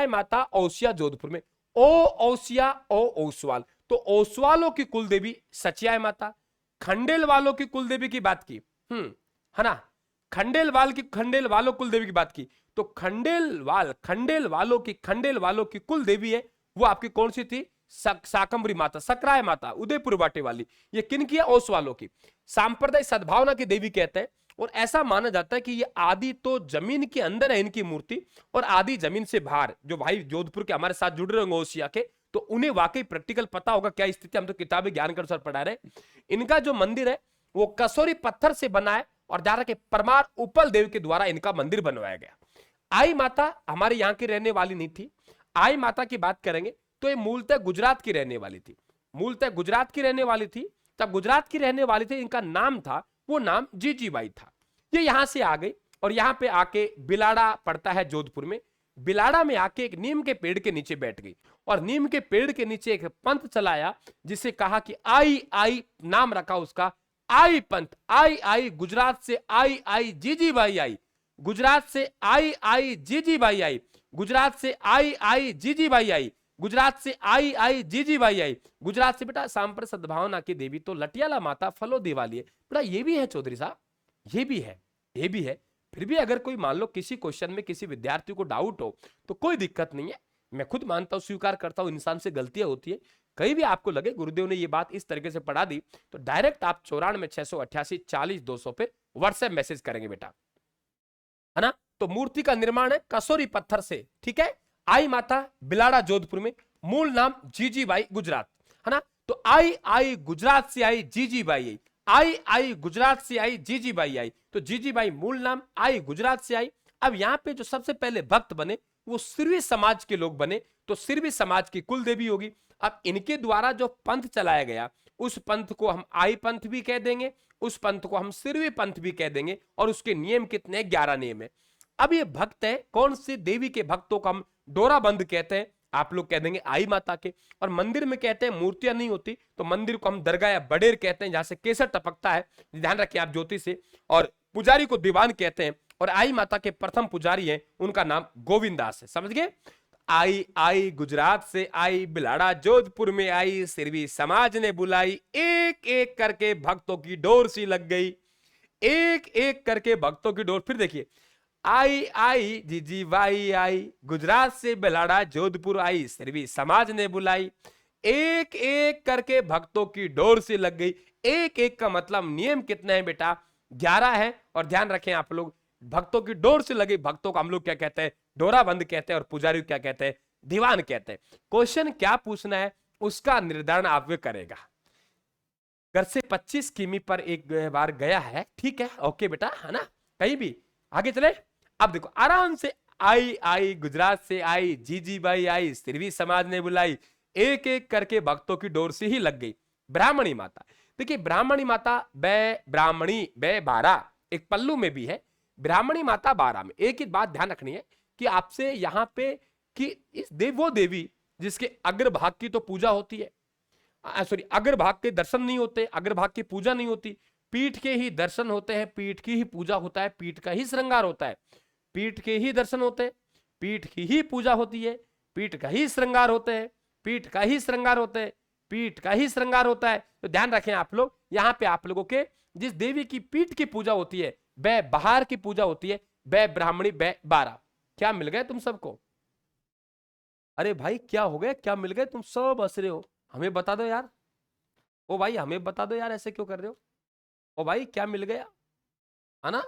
माता ओसिया जोधपुर में। ओ ओसिया ओ ओसवाल, तो ओसवालों की कुल देवी सचियाय माता। खंडेल वालों की कुल देवी की बात की, है ना, खंडेल वालों कुल देवी की बात की, तो खंडेल वालों की कुल देवी है वो आपकी कौन सी थी? शाकंभरी माता, सकराय माता, उदयपुर बाटे वाली। ये किन की है? ओस वालों की। सांप्रदायिक सद्भावना की देवी कहते हैं, और ऐसा माना जाता है कि ये आदि तो जमीन के अंदर है इनकी मूर्ति, और आदि जमीन से बाहर। जो भाई जोधपुर के हमारे साथ जुड़ रहे होंगे ओसिया के, तो उन्हें वाकई प्रैक्टिकल पता होगा क्या स्थिति, हम तो किताबी ज्ञान के अनुसार पढ़ा रहे। इनका जो मंदिर है वो कसौरी पत्थर से बना है, और जहां के परमार उपल देव के द्वारा इनका मंदिर बनवाया गया। आई माता हमारे यहाँ की रहने वाली नहीं थी। आई माता की बात करेंगे तो ये मूलतः गुजरात की रहने वाली थी, तब गुजरात की रहने वाली थी। इनका नाम था, वो नाम जीजीबाई था। ये यहां से आ गई और यहाँ पे आके बिलाड़ा पड़ता है जोधपुर में। बिलाड़ा में आके एक नीम के पेड़ के नीचे बैठ गई, और नीम के पेड़ के नीचे एक पंथ चलाया, जिसे कहा कि आई नाम रखा उसका, आई पंथ। आई गुजरात से आई जीजीबाई आई, गुजरात से आई जीजीबाई आई, गुजरात से आई जीजीबाई आई, गुजरात से आई जीजीबाई आई। गुजरात से बेटा सांप्रदायिक सद्भावना की देवी तो लटियाला माता फलोदी वाली है बेटा। ये भी है चौधरी साहब, ये भी है। फिर भी अगर कोई मान लो किसी क्वेश्चन में किसी विद्यार्थी को डाउट हो तो कोई दिक्कत नहीं है, मैं खुद मानता हूं, स्वीकार करता हूं, इंसान से गलतियां होती है। कहीं भी आपको लगे गुरुदेव ने ये बात इस तरीके से पढ़ा दी तो डायरेक्ट आप 94,688,40,200 पे व्हाट्सएप मैसेज करेंगे बेटा, है ना। तो मूर्ति का निर्माण है कसौरी पत्थर से, ठीक है। आई माता बिलाड़ा जोधपुर में, मूल नाम जीजीबाई गुजरात, है ना। तो आई गुजरात से आई जीजीबाई आई, आई गुजरात से आई जीजीबाई आई, तो जीजीबाई मूल नाम, आई गुजरात से आई। अब यहाँ पे जो सबसे पहले भक्त बने वो सिरवी समाज के लोग बने, तो सिरवी समाज की कुल देवी होगी। अब इनके द्वारा जो पंथ चलाया गया, उस पंथ को हम आई पंथ भी कह देंगे, उस पंथ को हम सिरवी पंथ भी कह देंगे, और उसके नियम कितने, 11 नियम है। अब ये भक्त है, कौन सी देवी के भक्तों को हम डोराबंद कहते हैं, आप लोग कह देंगे आई माता के। और मंदिर में कहते हैं मूर्तियां नहीं होती, तो मंदिर को हम दरगाह या बडेर कहते हैं, जहां से केसर टपकता है, ध्यान रखें आप ज्योति से। और पुजारी को दीवान कहते हैं, और आई माता के प्रथम पुजारी हैं, उनका नाम गोविंदास है, समझ गए। आई आई गुजरात से आई, बिलाड़ा जोधपुर में आई, सिरवी समाज ने बुलाई, एक एक करके भक्तों की डोर सी लग गई, एक एक करके भक्तों की डोर। फिर देखिए, आई आई जीजी वाई आई, गुजरात से बिलाड़ा जोधपुर आई, सिरवी समाज ने बुलाई, एक एक करके भक्तों की डोर से लग गई। एक एक का मतलब नियम कितने हैं बेटा, 11 है। और ध्यान रखें आप लोग, भक्तों की डोर से लगी भक्तों को हम लोग क्या कहते हैं, डोराबंद कहते हैं, और पुजारी क्या कहते हैं, दीवान कहते हैं। क्वेश्चन क्या पूछना है उसका निर्धारण आप वे करेगा। घर से 25 किमी पर एक बार गया है, ठीक है, ओके बेटा, है ना, कहीं भी आगे चले। अब देखो आराम से, आई आई गुजरात से आई, जीजी बाई आई, सिरवी समाज ने बुलाई, एक एक करके भक्तों की डोर से ही लग गई। ब्राह्मणी माता, देखिए ब्राह्मणी माता, ब्राह्मणी 12 एक पल्लू में भी है, ब्राह्मणी माता 12 में। एक ही बात ध्यान रखनी है कि आपसे यहां पे कि इस वो देवी जिसके अग्रभाग की तो पूजा होती है, सॉरी अग्रभाग के दर्शन नहीं होते, अग्रभाग की पूजा नहीं होती, पीठ के ही दर्शन होते हैं, पीठ की ही पूजा होता है, पीठ का ही श्रृंगार होता है, पीठ के ही दर्शन होते हैं, पीठ की ही पूजा होती है, पीठ का ही श्रृंगार होते हैं, पीठ का ही श्रृंगार होते हैं, पीठ का ही श्रृंगार होता है। तो ध्यान रखें आप लोग, यहां पे आप लोगों के जिस देवी की पीठ की पूजा होती है, वह बाहर की पूजा होती है, वह ब्राह्मणी 12। क्या मिल गए तुम सबको? अरे भाई क्या हो गए, क्या मिल गए, तुम सब हंस रहे हो, हमें बता दो यार। ओ भाई हमें बता दो यार, ऐसे क्यों कर रहे हो? ओ भाई क्या मिल गया, है ना?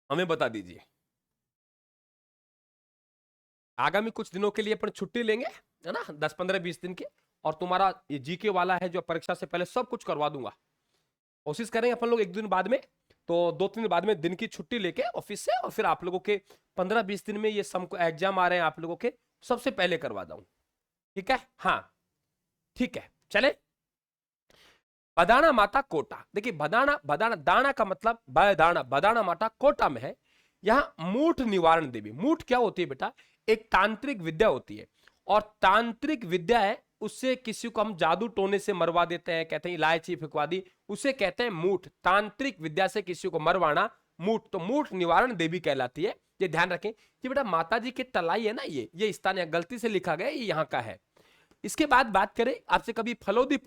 हमें बता दीजिए। आगामी कुछ दिनों के लिए अपन छुट्टी लेंगे, है ना, 10-15-20 दिन के, और तुम्हारा ये जीके वाला है जो परीक्षा से पहले सब कुछ करवा दूंगा। कोशिश करेंगे अपन लोग एक दिन बाद में, तो 2-3 दिन बाद में दिन की छुट्टी लेके ऑफिस से, और फिर आप लोगों के 15-20 दिन में ये सब एग्जाम आ रहे हैं आप लोगों के, सबसे पहले करवा दूं, ठीक है? हाँ ठीक है, चले। बदाना माता कोटा, देखिए बदाना, बदाना दाना का मतलब बदाना, बदाना माता कोटा में है। यहां मूठ निवारण देवी, मूठ क्या होती है बेटा, एक तांत्रिक विद्या होती है, और तांत्रिक विद्या है, उससे किसी को हम जादू टोने से मरवा देते हैं, कहते हैं इलायची फिकवा दी, उसे कहते हैं मूठ। तांत्रिक विद्या से किसी को मरवाना मूठ, तो मूठ निवारण देवी कहलाती है। ये ध्यान रखें कि बेटा माता जी के तलाई है ना, ये स्थान यहाँ गलती से लिखा गया, ये यहाँ का है। इसके बाद बात करें, आपसे कभी फलोदी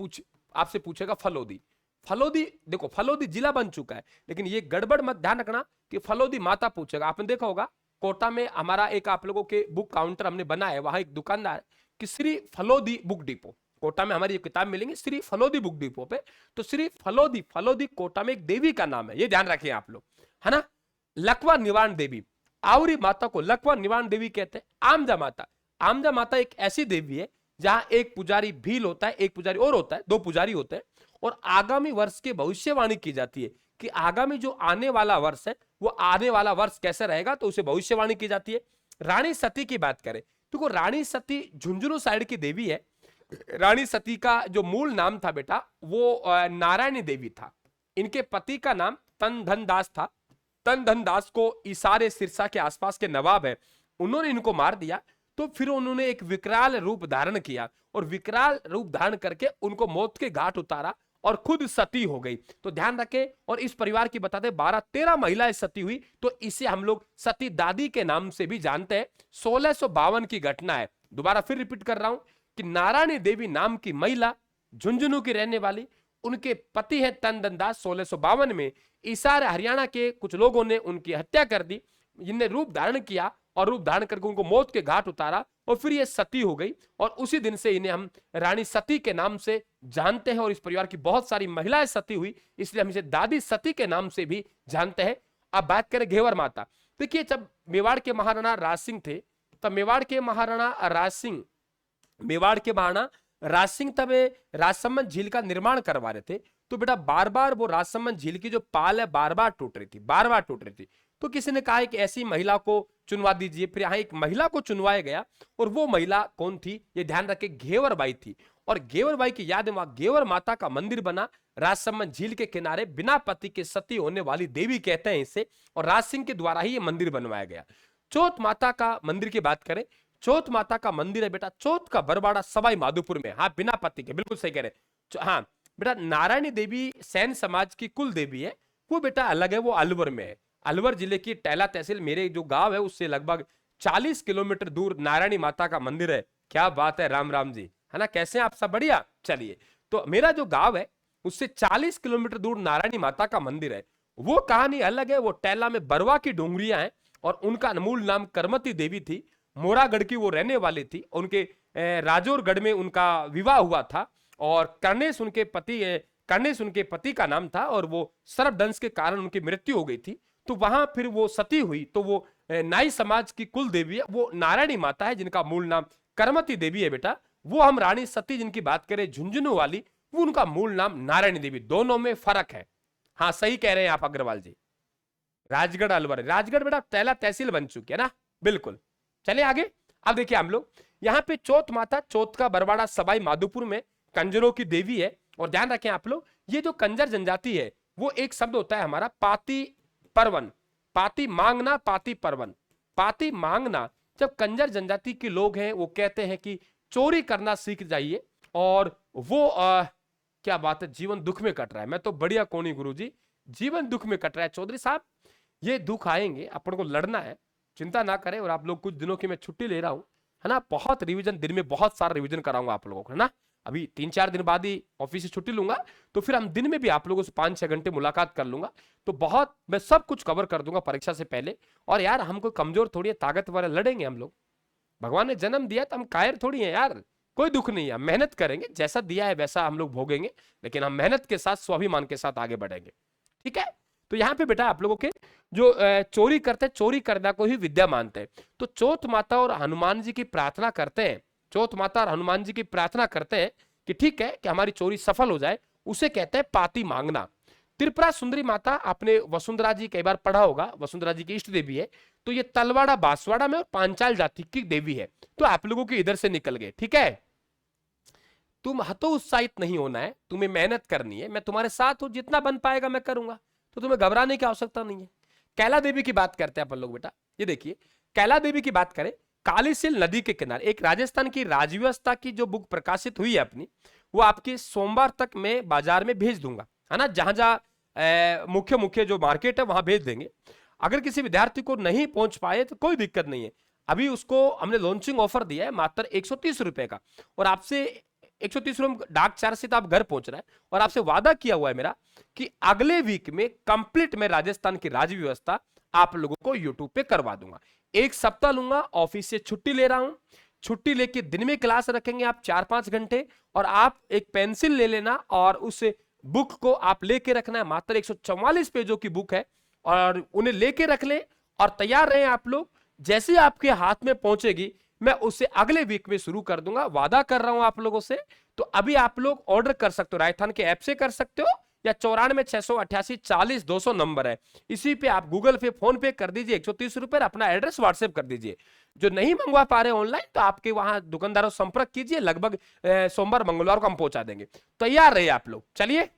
आपसे पूछेगा फलोदी, फलोदी देखो फलोदी जिला बन चुका है, लेकिन ये गड़बड़ मत ध्यान रखना कि फलोदी माता पूछेगा। आपने देखा होगा कोटा में हमारा एक आप लोगों के बुक काउंटर हमने बना है, वहां एक दुकानदार कि श्री फलोदी बुक डिपो, कोटा में हमारी किताब मिलेंगी श्री फलोदी बुक डिपो पे, तो श्री फलोदी, फलोदी कोटा में एक देवी का नाम है, ये ध्यान रखिए आप लोग, है ना। लकवा निवारण देवी, आवरी माता को लकवा निवारण देवी कहते हैं। आमजा माता, आमजा माता एक ऐसी देवी है जहां एक पुजारी भील होता है, एक पुजारी और होता है, 2 पुजारी होते हैं, और आगामी वर्ष की भविष्यवाणी की जाती है कि आगामी जो आने वाला वर्ष है वो आने वाला वर्ष कैसे रहेगा, तो उसे भविष्यवाणी की जाती है। रानी सती की बात करें तो रानी सती झुंझुनू साइड की देवी है। रानी सती का जो मूल नाम था बेटा वो नारायणी देवी था। इनके पति का नाम तन धन दास था। तन धन दास को इसारे सिरसा के आसपास के नवाब है, उन्होंने इनको मार दिया, तो फिर उन्होंने एक विकराल रूप धारण किया, और विकराल रूप धारण करके उनको मौत के घाट उतारा और खुद सती हो गई। तो ध्यान रखें, और इस परिवार की बता दें 12-13 महिलाएं सती हुई, तो इसे हम लोग सती दादी के नाम से भी जानते हैं। 1652 की घटना है, दोबारा फिर रिपीट कर रहा हूं कि नारायणी देवी नाम की महिला झुंझुनू की रहने वाली, उनके पति है तन धन दास। 1652 में इसारे हरियाणा के कुछ लोगों ने उनकी हत्या कर दी, जिनने रूप धारण किया और रूप धारण करके उनको मौत के घाट उतारा, और फिर ये सती हो गई, और उसी दिन से इन्हें हम रानी सती के नाम से जानते हैं। और इस परिवार की बहुत सारी महिलाएं सती हुई, इसलिए हम इसे दादी सती के नाम से भी जानते हैं। अब बात करें घेवर माता, देखिए जब मेवाड़ के महाराणा राज सिंह थे, तब मेवाड़ के महाराणा राज सिंह तब राजसमंद झील का निर्माण करवा रहे थे, तो बेटा बार बार वो राजसमंद झील की जो पाल है बार बार टूट रही थी, बार बार टूट रही थी। तो किसी ने कहा कि ऐसी महिला को चुनवा दीजिए। फिर यहाँ एक महिला को चुनवाया गया, और वो महिला कौन थी, ये ध्यान रखे, घेवर बाई थी। और घेवर बाई की याद में वहां घेवर माता का मंदिर बना राजसमंद झील के किनारे। बिना पति के सती होने वाली देवी कहते हैं इसे, और राज सिंह के द्वारा ही ये मंदिर बनवाया गया। चौथ माता का मंदिर की बात करें, चौथ माता का मंदिर है बेटा चौथ का बरवाड़ा सवाई माधोपुर में। हाँ, बिना पति के, बिल्कुल सही कह रहे। हाँ बेटा, नारायणी देवी सैन समाज की कुल देवी है, वो बेटा अलग है, वो अलवर में है। अलवर जिले की टैला तहसील, मेरे जो गांव है उससे लगभग 40 किलोमीटर दूर नारायणी माता का मंदिर है। क्या बात है, राम राम जी, है ना, कैसे हैं आप सब, बढ़िया। चलिए, तो मेरा जो गांव है उससे 40 किलोमीटर दूर नारायणी माता का मंदिर है। वो कहानी अलग है, वो टैला में बरवा की डोंगरियां हैं, और उनका मूल नाम करमती देवी थी। मोरागढ़ की वो रहने वाली थी। उनके राजौरगढ़ में उनका विवाह हुआ था, और कर्णेश उनके पति का नाम था, और वो सर्पदंश के कारण उनकी मृत्यु हो गई थी। तो वहां फिर वो सती हुई, तो वो नाई समाज की कुल देवी है, वो नारायणी माता है, जिनका मूल नाम करमती देवी है बेटा। वो हम रानी सती जिनकी बात करें झुंझुनू वाली, वो उनका मूल नाम नारायणी देवी। दोनों में फर्क है। हाँ, सही कह रहे हैं आप अग्रवाल जी। राजगढ़ अलवर, राजगढ़ बेटा पहला तहसील बन चुकी है ना, बिल्कुल। चले आगे। अब देखिए हम लोग यहाँ पे चौथ माता, चौथ का बरवाड़ा सवाई माधोपुर में कंजरों की देवी है। और ध्यान रखें आप लोग, ये जो कंजर जनजाति है, वो एक शब्द होता है हमारा पाती परवन, पाती मांगना, पाती परवन। पाती मांगना, जब कंजर जनजाति के लोग हैं वो कहते हैं कि चोरी करना सीख जाइए, और वो क्या बात है, जीवन दुख में कट रहा है। मैं तो बढ़िया कोनी गुरुजी, जीवन दुख में कट रहा है। चौधरी साहब, ये दुख आएंगे, अपन को लड़ना है, चिंता ना करें। और आप लोग कुछ दिनों की मैं छुट्टी ले रहा हूं, है ना, बहुत रिवीजन, दिन में बहुत सारा रिवीजन कराऊंगा आप लोगों को, है ना। अभी 3-4 दिन बाद ही ऑफिस से छुट्टी लूंगा, तो फिर हम दिन में भी आप लोगों से 5-6 घंटे मुलाकात कर लूंगा। तो बहुत मैं सब कुछ कवर कर दूंगा परीक्षा से पहले। और यार, हम कोई कमजोर थोड़ी है, ताकतवर है, लड़ेंगे हम लोग। भगवान ने जन्म दिया तो हम कायर थोड़ी है यार, कोई दुख नहीं है। मेहनत करेंगे, जैसा दिया है वैसा हम लोग भोगेंगे, लेकिन हम मेहनत के साथ स्वाभिमान के साथ आगे बढ़ेंगे, ठीक है। तो यहाँ पे बेटा आप लोगों के जो चोरी करते हैं, चोरी करना को ही विद्या मानते हैं। तो चौथ माता और हनुमान जी की प्रार्थना करते हैं, चौथ माता और हनुमान जी की प्रार्थना करते हैं कि ठीक है, कि हमारी चोरी सफल हो जाए, उसे कहते हैं पाती मांगना। त्रिपुरा सुंदरी माता, आपने वसुंधरा जी कई बार पढ़ा होगा, वसुंधरा जी की इष्ट देवी है। तो ये तलवाड़ा बांसवाड़ा में और पांचाल जाति की देवी है। तो आप लोगों के इधर से निकल गए, ठीक है। तुम हतोत्साहित नहीं होना है, तुम्हें मेहनत करनी है, मैं तुम्हारे साथ हूं, जितना बन पाएगा मैं करूंगा, तो तुम्हें घबराने की आवश्यकता नहीं है। कैला देवी की बात करते हैं अपन लोग बेटा, ये देखिए, कैला देवी की बात करें, कालीसिल नदी के किनारे एक राजस्थान की राजव्यवस्था की जो बुक प्रकाशित हुई है अपनी, वो आपके सोमवार तक मैं बाजार में भेज दूंगा, है ना। जहां जहां मुख्य मुख्य जो मार्केट है वहां भेज देंगे। अगर किसी विद्यार्थी को नहीं पहुंच पाए तो कोई दिक्कत नहीं है, अभी उसको हमने लॉन्चिंग ऑफर दिया है मात्र 130 रुपए का। और आपसे 130 रुपए डाक चार्ज से तो आप घर पहुंच रहा है, और आपसे वादा किया हुआ है मेरा कि अगले वीक में कंप्लीट मैं राजस्थान की राज्य व्यवस्था आप लोगों को यूट्यूब पे करवा दूंगा। 1 सप्ताह लूंगा, ऑफिस से छुट्टी ले रहा हूं, छुट्टी लेके दिन में क्लास रखेंगे आप 4-5 घंटे, और आप एक पेंसिल ले लेना और उस बुक को आप लेके रखना है। मात्र 144 पेजों की बुक है, और उन्हें लेके रख ले और तैयार रहे आप लोग। जैसे ही आपके हाथ में पहुंचेगी, मैं उसे अगले वीक में शुरू कर दूंगा, वादा कर रहा हूं आप लोगों से। तो अभी आप लोग ऑर्डर कर सकते हो, राजस्थान के ऐप से कर सकते हो, या 94-688-40-200 नंबर है, इसी पे आप गूगल पे, फोन पे कर दीजिए 130 रुपए, अपना एड्रेस व्हाट्सएप कर दीजिए। जो नहीं मंगवा पा रहे ऑनलाइन, तो आपके वहां दुकानदारों से संपर्क कीजिए, लगभग सोमवार मंगलवार को हम पहुंचा देंगे। तैयार रहिए आप लोग, चलिए।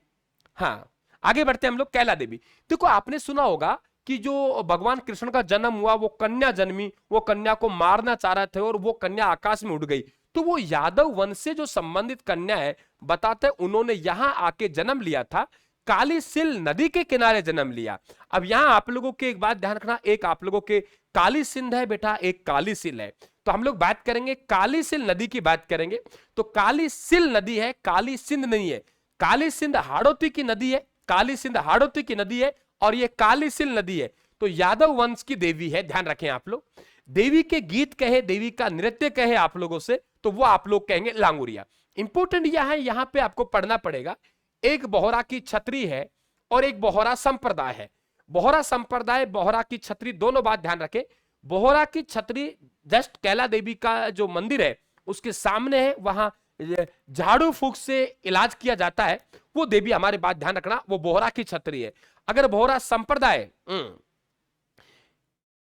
हाँ, आगे बढ़ते हैं हम लोग। कैला देवी, देखो आपने सुना होगा कि जो भगवान कृष्ण का जन्म हुआ, वो कन्या जन्मी, वो कन्या को मारना चाह रहे थे, और वो कन्या आकाश में उड़ गई। तो वो यादव वंश से जो संबंधित कन्या है, बताते उन्होंने यहां आके जन्म लिया था, कालीसिल नदी के किनारे जन्म लिया। अब यहां आप लोगों के एक बात ध्यान रखना, एक आप लोगों के काली सिंध है बेटा, एक कालीसिल है। तो हम लोग बात करेंगे कालीसिल नदी की बात करेंगे। तो कालीसिल नदी है, काली सिंध नहीं है। काली सिंध हाड़ौती की नदी है, काली सिंध हाड़ौती की नदी है, और ये कालीसिल नदी है। तो यादव वंश की देवी है, ध्यान रखें आप लोग। देवी के गीत कहे, देवी का नृत्य कहे आप लोगों से, तो वो आप लोग कहेंगे लांगुरिया। इंपोर्टेंट यह है, यहां पे आपको पढ़ना पड़ेगा, एक बोहरा की छतरी है और एक बोहरा संप्रदाय है। बोहरा संप्रदाय, बोहरा की छतरी, दोनों बात ध्यान रखें। बोहरा की छतरी जस्ट कैला देवी का जो मंदिर है उसके सामने है, वहां झाड़ू फूक से इलाज किया जाता है, वो देवी हमारे बात ध्यान रखना, वो बोहरा की छत्री है। अगर बोहरा संप्रदाय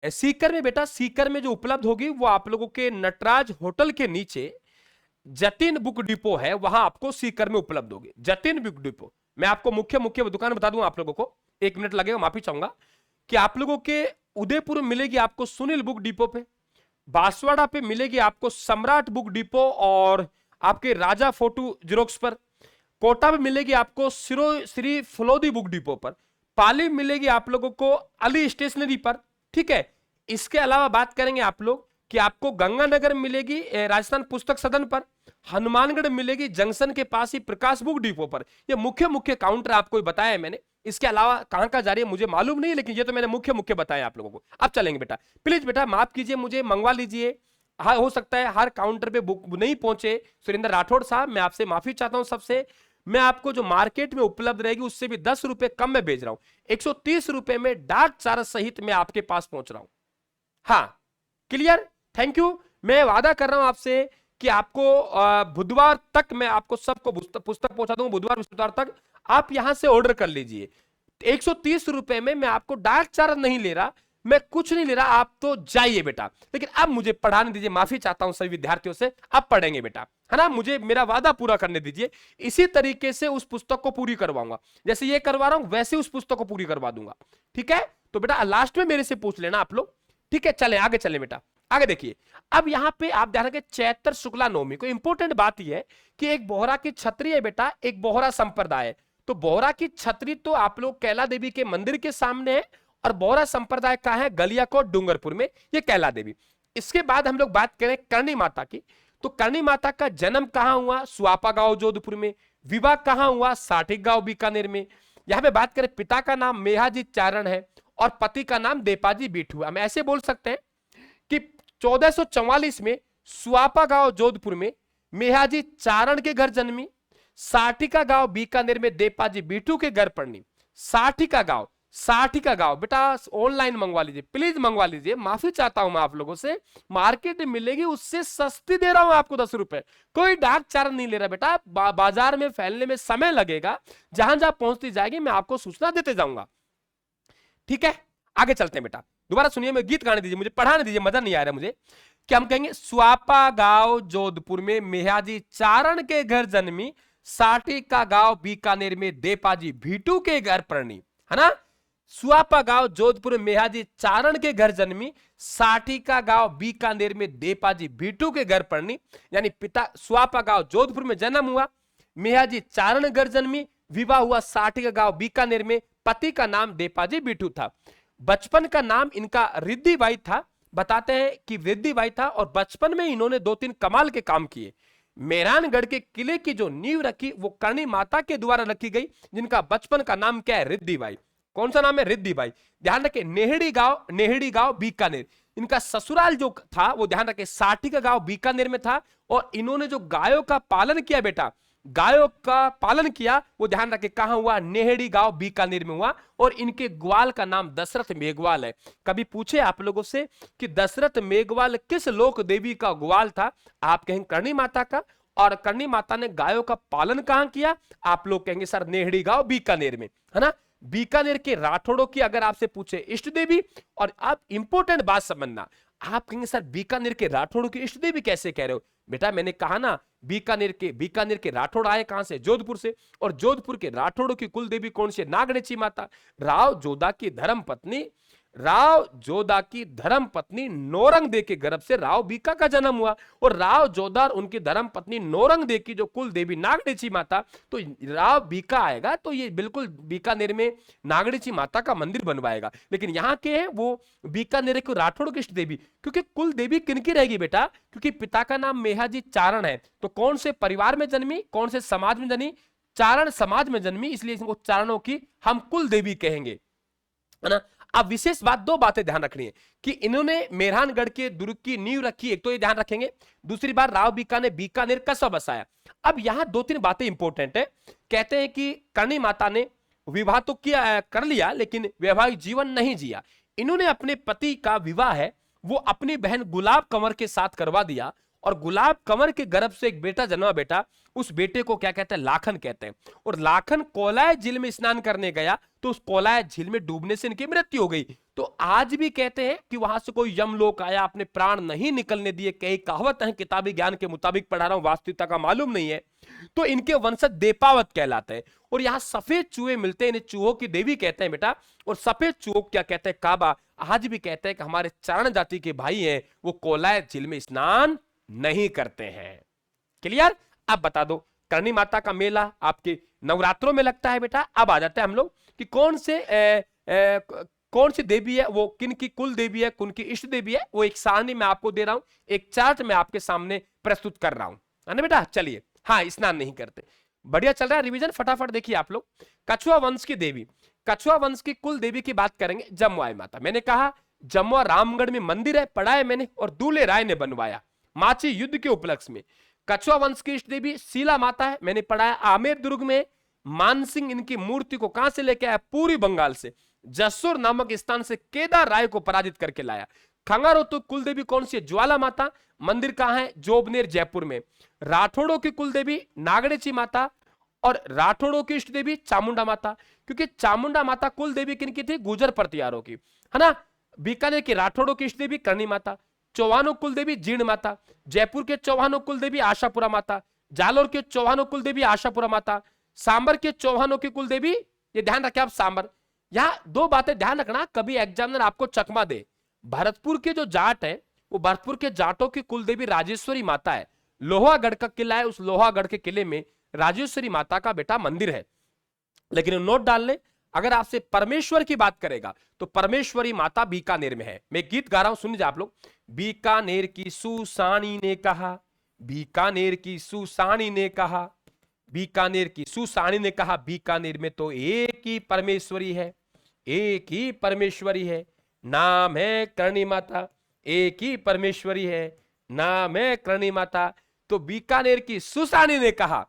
सीकर में बेटा, सीकर में जो उपलब्ध होगी वो आप लोगों के नटराज होटल के नीचे जतिन बुक डिपो है, वहां आपको सीकर में उपलब्ध होगी जतिन बुक डिपो। मैं आपको मुख्य मुख्य दुकान बता दूं आप लोगों को, 1 मिनट लगेगा, माफी चाहूंगा, कि आप लोगों के उदयपुर में मिलेगी आपको सुनील बुक डिपो पे, बांसवाड़ा पे मिलेगी आपको सम्राट बुक डिपो और आपके राजा फोटो जेरोक्स पर, कोटा में मिलेगी आपको श्री फलोदी बुक डिपो पर, पाली मिलेगी आप लोगों को अली स्टेशनरी पर, ठीक है। इसके अलावा बात करेंगे आप लोग कि आपको गंगानगर मिलेगी राजस्थान पुस्तक सदन पर, हनुमानगढ़ मिलेगी जंक्शन के पास ही प्रकाश बुक डिपो पर। ये मुख्य मुख्य काउंटर आपको बताया है मैंने, इसके अलावा कहां का जारी है मुझे मालूम नहीं, लेकिन ये तो मैंने मुख्य मुख्य बताया आप लोगों को। अब चलेंगे बेटा, प्लीज बेटा माफ कीजिए, मुझे मंगवा लीजिए। हाँ, हो सकता है हर काउंटर पे बुक नहीं पहुंचे। सुरेंद्र राठौड़ साहब, मैं आपसे माफी चाहता हूं सबसे। मैं आपको जो मार्केट में उपलब्ध रहेगी उससे भी 10 रुपए कम में भेज रहा हूं, 130 रुपए में डाक चारा सहित मैं आपके पास पहुंच रहा हूं। हाँ, क्लियर, थैंक यू। मैं वादा कर रहा हूं आपसे कि आपको बुधवार तक मैं आपको सबको पुस्तक पहुंचा दूंगा, बुधवार तक आप यहां से ऑर्डर कर लीजिए। 130 रुपए में मैं आपको डाक चारा नहीं ले रहा, मैं कुछ नहीं ले रहा, आप तो जाइए बेटा। लेकिन अब मुझे पढ़ाने दीजिए, माफी चाहता हूं सभी विद्यार्थियों से, अब पढ़ेंगे बेटा, है ना। मुझे मेरा वादा पूरा करने दीजिए, इसी तरीके से उस पुस्तक को पूरी करवाऊंगा, जैसे ये करवा रहा हूं वैसे उस पुस्तक को पूरी करवा दूंगा, ठीक है। तो बेटा लास्ट में मेरे से पूछ लेना आप लोग, ठीक है। चले आगे, चले बेटा आगे देखिए। अब यहां पे आप ध्यान रखें, चैत्र शुक्ला नवमी को इंपॉर्टेंट बात यह है कि एक बोहरा की छत्री है बेटा, एक बोहरा संप्रदाय है। तो बोहरा की छत्री तो आप लोग कैला देवी के मंदिर के सामने है, और बोहरा संप्रदाय का है गलियाकोट डूंगरपुर में, ये कैला देवी। इसके बाद हम लोग बात करें करणी माता की, तो करणी माता का जन्म कहां हुआ? सुआपा गांव जोधपुर में। विवाह कहां हुआ? साठिक गांव बीकानेर में। यहां पे बात करें, पिता का नाम मेहाजी चारण है और पति का नाम देपाजी बीठू। हम ऐसे बोल सकते हैं कि 1444 में सुआपा गांव जोधपुर में मेहाजी चारण के घर जन्मी, साठिका गांव बीकानेर में देपाजी बीठू के घर पढ़नी। साठिका गांव बेटा ऑनलाइन मंगवा लीजिए, प्लीज मंगवा लीजिए, माफी चाहता हूं मैं आप लोगों से, मार्केट में मिलेगी उससे सस्ती दे रहा हूं आपको 10 रुपए। कोई डाक चारण नहीं ले रहा बेटा, बाजार में फैलने में समय लगेगा, जहां जहां पहुंचती जाएगी मैं आपको सूचना देते जाऊंगा, ठीक है। आगे चलते हैं बेटा, दोबारा सुनिए, मैं गीत गाने दीजिए, मुझे पढ़ाने दीजिए, मजा नहीं आ रहा मुझे। क्या हम कहेंगे? सुआपा गांव जोधपुर में मेहाजी चारण के घर जन्मी, साठिका गांव बीकानेर में देपाजी भीटू के घर पढ़नी, है ना। सुआपा गांव जोधपुर में मेहाजी चारण के घर जन्मी, साठिका गांव बीकानेर में देपाजी भीटू के घर पढ़नी। यानी पिता सुआपा गांव जोधपुर में जन्म हुआ, मेहाजी चारण घर जन्मी, विवाह हुआ साठिका गांव बीकानेर में, पति का नाम देपाजी भीटू था। बचपन का नाम इनका रिद्धिबाई था, बताते हैं कि रिद्धिबाई था, और बचपन में इन्होंने 2-3 कमाल के काम किए। मेहरानगढ़ के किले की जो नींव रखी वो करणी माता के द्वारा रखी गई, जिनका बचपन का नाम क्या है? रिद्धिबाई। कौन सा नाम है? रिद्धिबाई। ध्यान रखें, नेहड़ी गांव बीकानेर। इनका ससुराल जो था वो ध्यान रखें साठिका गांव बीकानेर में था, और इन्होंने जो गायों का पालन किया बेटा, गायों का पालन किया, वो ध्यान रखें कहां हुआ? नेहड़ी गांव बीकानेर में हुआ। और इनके ग्वाल का नाम दशरथ मेघवाल है। कभी पूछे आप लोगों से कि दशरथ मेघवाल किस लोक देवी का ग्वाल था? आप कहेंगे करणी माता का। और करणी माता ने गायों का पालन कहां किया? आप लोग कहेंगे सर नेहड़ी गांव बीकानेर में, है ना। बीकानेर के राठौड़ों की अगर आपसे पूछे इष्ट देवी, और आप इंपॉर्टेंट बात समझना, आप कहेंगे सर बीकानेर के राठौड़ों की इष्ट देवी कैसे कह रहे हो? बेटा मैंने कहा ना, बीकानेर के राठौड़ आए कहां से? जोधपुर से। और जोधपुर के राठौड़ों की कुल देवी कौन सी? नागणेची माता। राव जोधा की धर्म पत्नी नौरंग दे के गर्भ से राव बीका का जन्म हुआ, और राव जोधा और उनकी धर्म पत्नी नौरंग दे की जो कुल देवी नागणेची माता, तो राव बीका आएगा तो ये बिल्कुल बीकानेर में नागणेची माता का मंदिर बनवाएगा। लेकिन यहाँ के हैं वो बीकानेर को राठौड़ की इष्ट देवी, क्योंकि कुल देवी किनकी रहेगी बेटा? क्योंकि पिता का नाम मेहाजी चारण है, तो कौन से परिवार में जन्मी, कौन से समाज में जन्मी? चारण समाज में जन्मी, इसलिए इनको चारणों की हम कुल देवी कहेंगे, है ना। अब विशेष बात, 2 बातें ध्यान रखनी है कि इन्होंने मेहरानगढ़ के दुर्ग की नींव रखी, एक तो ये ध्यान रखेंगे, दूसरी बार राव बीका ने बीकानेर कस्बा बसाया। अब यहां 2-3 बातें इंपॉर्टेंट है। कहते हैं कि करणी माता ने विवाह तो किया, कर लिया, लेकिन वैवाहिक जीवन नहीं जिया। इन्होंने अपने पति का विवाह है वो अपनी बहन गुलाब कंवर के साथ करवा दिया, और गुलाब कंवर के गर्भ से एक बेटा जन्मा, बेटा उस बेटे को क्या कहते हैं, लाखन कहते हैं। और लाखन कोलाय झील में स्नान करने गया तो उस कोलाय झील में डूबने से इनकी मृत्यु हो गई। तो आज भी कहते हैं कि वहां से कोई यमलोक आया, अपने प्राण नहीं निकलने दिए। कई कहावत है, किताबी ज्ञान के मुताबिक पढ़ा रहा हूं, वास्तविकता का मालूम नहीं है। तो इनके वंशज देपावत कहलाते हैं। और यहाँ सफेद चूहे मिलते हैं, इन्हें चूहों की देवी कहते हैं बेटा। और सफेद चूहों क्या कहते हैं, काबा। आज भी कहते हैं कि हमारे चारण जाति के भाई हैं वो कोलाय झील में स्नान नहीं करते हैं। क्लियर? अब बता दो, करणी माता का मेला आपके नवरात्रों में लगता है बेटा। अब आ जाते हैं हम लोग कि कौन सी देवी है, वो किन की कुल देवी है, कौन की इष्ट देवी है। वो एक सारणी में आपको दे रहा हूं, एक चार्ट में आपके सामने प्रस्तुत कर रहा हूं, है ना बेटा। चलिए, हाँ, स्नान नहीं करते, बढ़िया चल रहा है रिवीजन। फटाफट देखिए आप लोग। कछुआ वंश की देवी, कछुआ वंश की कुल देवी की बात करेंगे, जमुआई माता। मैंने कहा जमुआ रामगढ़ में मंदिर है, पढ़ा है मैंने, और दूल्हे राय ने बनवाया माची युद्ध के उपलक्ष्य में। कछुआ वंश की इष्ट देवी शीला माता है, मैंने पढ़ा है। आमेर दुर्ग में मानसिंह इनकी मूर्ति को कहां से लेके आया, पूरी बंगाल से, जसोर नामक स्थान से केदार राय को पराजित करके लाया। खंगारोतु कुल देवी कौन सी है, ज्वाला माता। मंदिर कहां है, जोबनेर जयपुर में। राठौड़ों की कुल देवी नागड़ेची माता, और राठौड़ों की इष्ट देवी चामुंडा माता। क्योंकि चामुंडा माता कुल देवी किनकी थी, गुर्जर प्रतिहारों की, है ना। बीकानेर की राठौड़ों की इष्ट देवी करणी माता। चौहानों कुल देवी जीर्ण माता। जयपुर के चौहानों कुल देवी आशापुरा माता। जालोर के चौहानों कुल देवी आशापुरा माता। सांबर के चौहानों की कुल देवी, ये ध्यान रखें आप, सांबर। यहां दो बातें ध्यान रखना, कभी एग्जामिनर आपको चकमा दे। भरतपुर के जो जाट है, वो भरतपुर के जाटों की कुल देवी राजेश्वरी माता है। लोहागढ़ का किला है, उस लोहागढ़ के किले में राजेश्वरी माता का बेटा मंदिर है। लेकिन नोट डाल ले, अगर आपसे परमेश्वर की बात करेगा तो परमेश्वरी माता बीकानेर में है। मैं गीत गा रहा हूं, सुन लीजिए आप लोग। बीकानेर की सुसानी ने कहा, बीकानेर की सुसानी ने कहा, बीकानेर की सुसानी ने कहा, बीकानेर में तो एक ही परमेश्वरी है, एक ही परमेश्वरी है, नाम है करणी माता। एक ही परमेश्वरी है, नाम है करणी माता। तो बीकानेर की सुसानी ने कहा,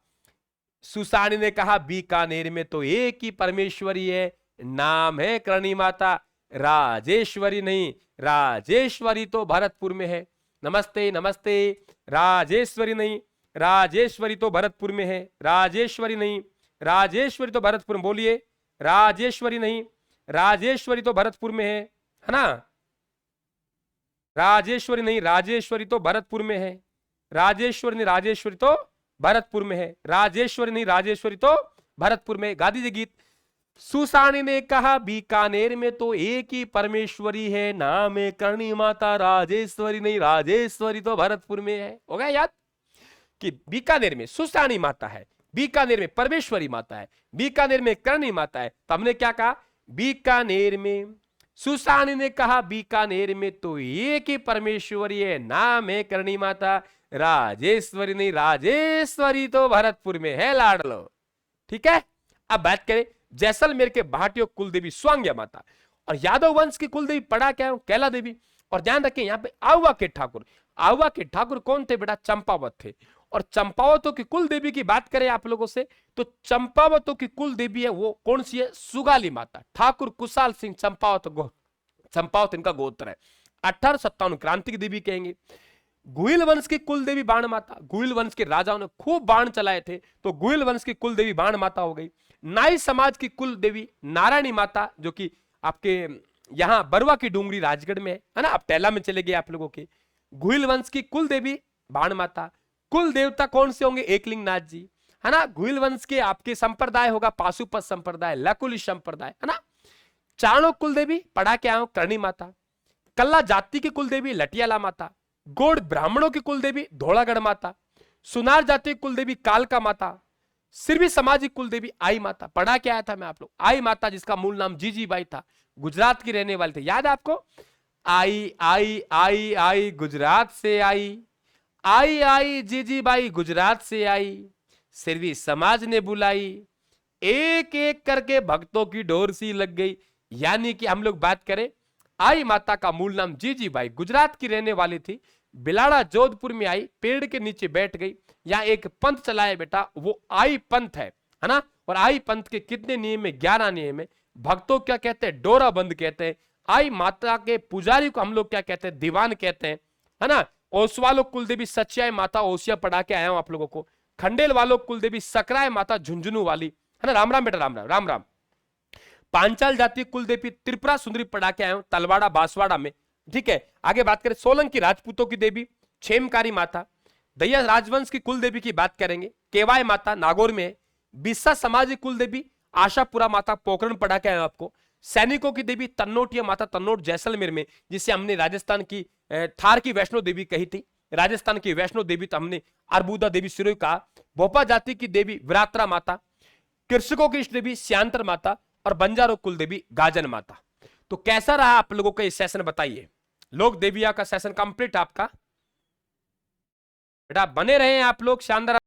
सुसानी ने कहा बीकानेर में तो एक ही परमेश्वरी है, नाम है करणी माता। राजेश्वरी नहीं, राजेश्वरी तो भरतपुर में है। नमस्ते नमस्ते, राजेश्वरी नहीं, राजेश्वरी तो भरतपुर में है। राजेश्वरी नहीं, राजेश्वरी तो भरतपुर में, बोलिए, राजेश्वरी नहीं, राजेश्वरी तो भरतपुर में है ना। राजेश्वरी नहीं, राजेश्वरी तो भरतपुर में है। राजेश्वरी नहीं, राजेश्वरी तो भरतपुर में है। राजेश्वरी नहीं, राजेश्वरी तो भरतपुर में। गा दीजिए गीत। सुसानी ने कहा बीकानेर में तो एक ही परमेश्वरी है, नाम है करणी माता। राजेश्वरी नहीं, राजेश्वरी तो भरतपुर में है। हो गया याद कि बीकानेर में सुसानी माता है, बीकानेर में परमेश्वरी माता है, बीकानेर में करणी माता है। तो हमने क्या कहा, बीकानेर में, सुसानी ने कहा बीकानेर में तो एक ही परमेश्वरी है, नाम है करणी माता। राजेश्वरी नहीं, राजेश्वरी तो भरतपुर में है लाडलो। ठीक है। अब बात करें जैसलमेर के भाटियों कुलदेवी स्वांग्या माता, और यादव वंश की कुलदेवी पड़ा क्या, कैला देवी। और ध्यान रखें यहाँ पे आहुआ के ठाकुर, आहुआ के ठाकुर कौन थे बेटा, चंपावत थे। और चंपावतों की कुल देवी की बात करें आप लोगों से, तो चंपावतों की कुल देवी है वो कौन सी है, सुगाली माता। ठाकुर कुशाल सिंह चंपावत, चंपावत इनका गोत्र है। 1857 क्रांति की देवी कहेंगे। गुहिल वंश की कुल देवी बाण माता, गुहिल वंश के राजाओं ने खूब बाण चलाए थे, तो गुहिल वंश की कुल देवी बाण माता हो गई। नाई समाज की कुल देवी नारायणी माता, जो कि आपके यहां बरवा की डूंगरी राजगढ़ में है ना। अब टैला में चले गए आप लोगों के। गुहिल वंश की कुल देवी बाण माता। कुल देवता कौन से होंगे, एकलिंग नाथ जी, है ना। गुहिल वंश के आपके संप्रदाय होगा पाशुपत संप्रदाय, लकुली संप्रदाय, है ना। चारणों कुल देवी पढ़ा के आयो, करणी माता। कल्ला जाति की कुल देवी लटियाला माता। गोड़ ब्राह्मणों की कुल देवी धौलागढ़ माता। सुनार जाति की कुल देवी कालका माता। सिरवी समाज की कुल देवी आई माता। पढ़ा के आया था मैं आप लोग, आई माता, जिसका मूल नाम जीजीबाई था, गुजरात की रहने वाली थे। याद है आपको, आई आई आई आई गुजरात से आई, आई आई जीजीबाई गुजरात से आई, सिरवी समाज ने बुलाई, एक एक करके भक्तों की डोर सी लग गई। यानी कि हम लोग बात करें, आई माता का मूल नाम जीजीबाई, गुजरात की रहने वाली थी। बिलाड़ा जोधपुर में आई, पेड़ के नीचे बैठ गई। यहाँ एक पंथ चलाया बेटा, वो आई पंथ है ना। और आई पंथ के कितने नियम है, 11 नियम है। भक्तों क्या कहते हैं, डोरा बंद कहते हैं। आई माता के पुजारी को हम लोग क्या कहते हैं, दीवान कहते हैं, है ना। ओसवा लोग कुल देवी सच्चाई माता ओसिया पढ़ा के आया हूं आप लोगों को। खंडेल वालों कुल देवी सकराय माता झुंझुनू वाली, है ना। राम राम बेटा, राम राम राम राम। पांचाल जाति कुल देवी त्रिपुरा सुंदरी पढ़ा के आया हूं तलवाड़ा बांसवाड़ा में, ठीक है। आगे बात करें सोलंकी राजपूतों की देवी क्षेमकारी माता। दैया राजवंश की कुल देवी की बात करेंगे, केवाय माता नागौर में है। बिस्सा समाज की कुल देवी आशापुरा माता पोखरण पढ़ा के आया आपको। सैनिकों की देवी तन्नोटिया माता तन्नोट जैसलमेर में, जिसे हमने राजस्थान की थार की वैष्णो देवी कही थी, राजस्थान की वैष्णो देवी तो हमने अर्बुदा देवी सिरोही कहा। भोपा जाति की देवी विरात्रा माता, कृषकों की इष्ट देवी श्यांतर माता और बंजारों कुल देवी गाजन माता। तो कैसा रहा आप लोगों का ये सेशन बताइए। लोक देविया का सेशन कंप्लीट आपका। बेटा बने रहे आप लोग, शानदार।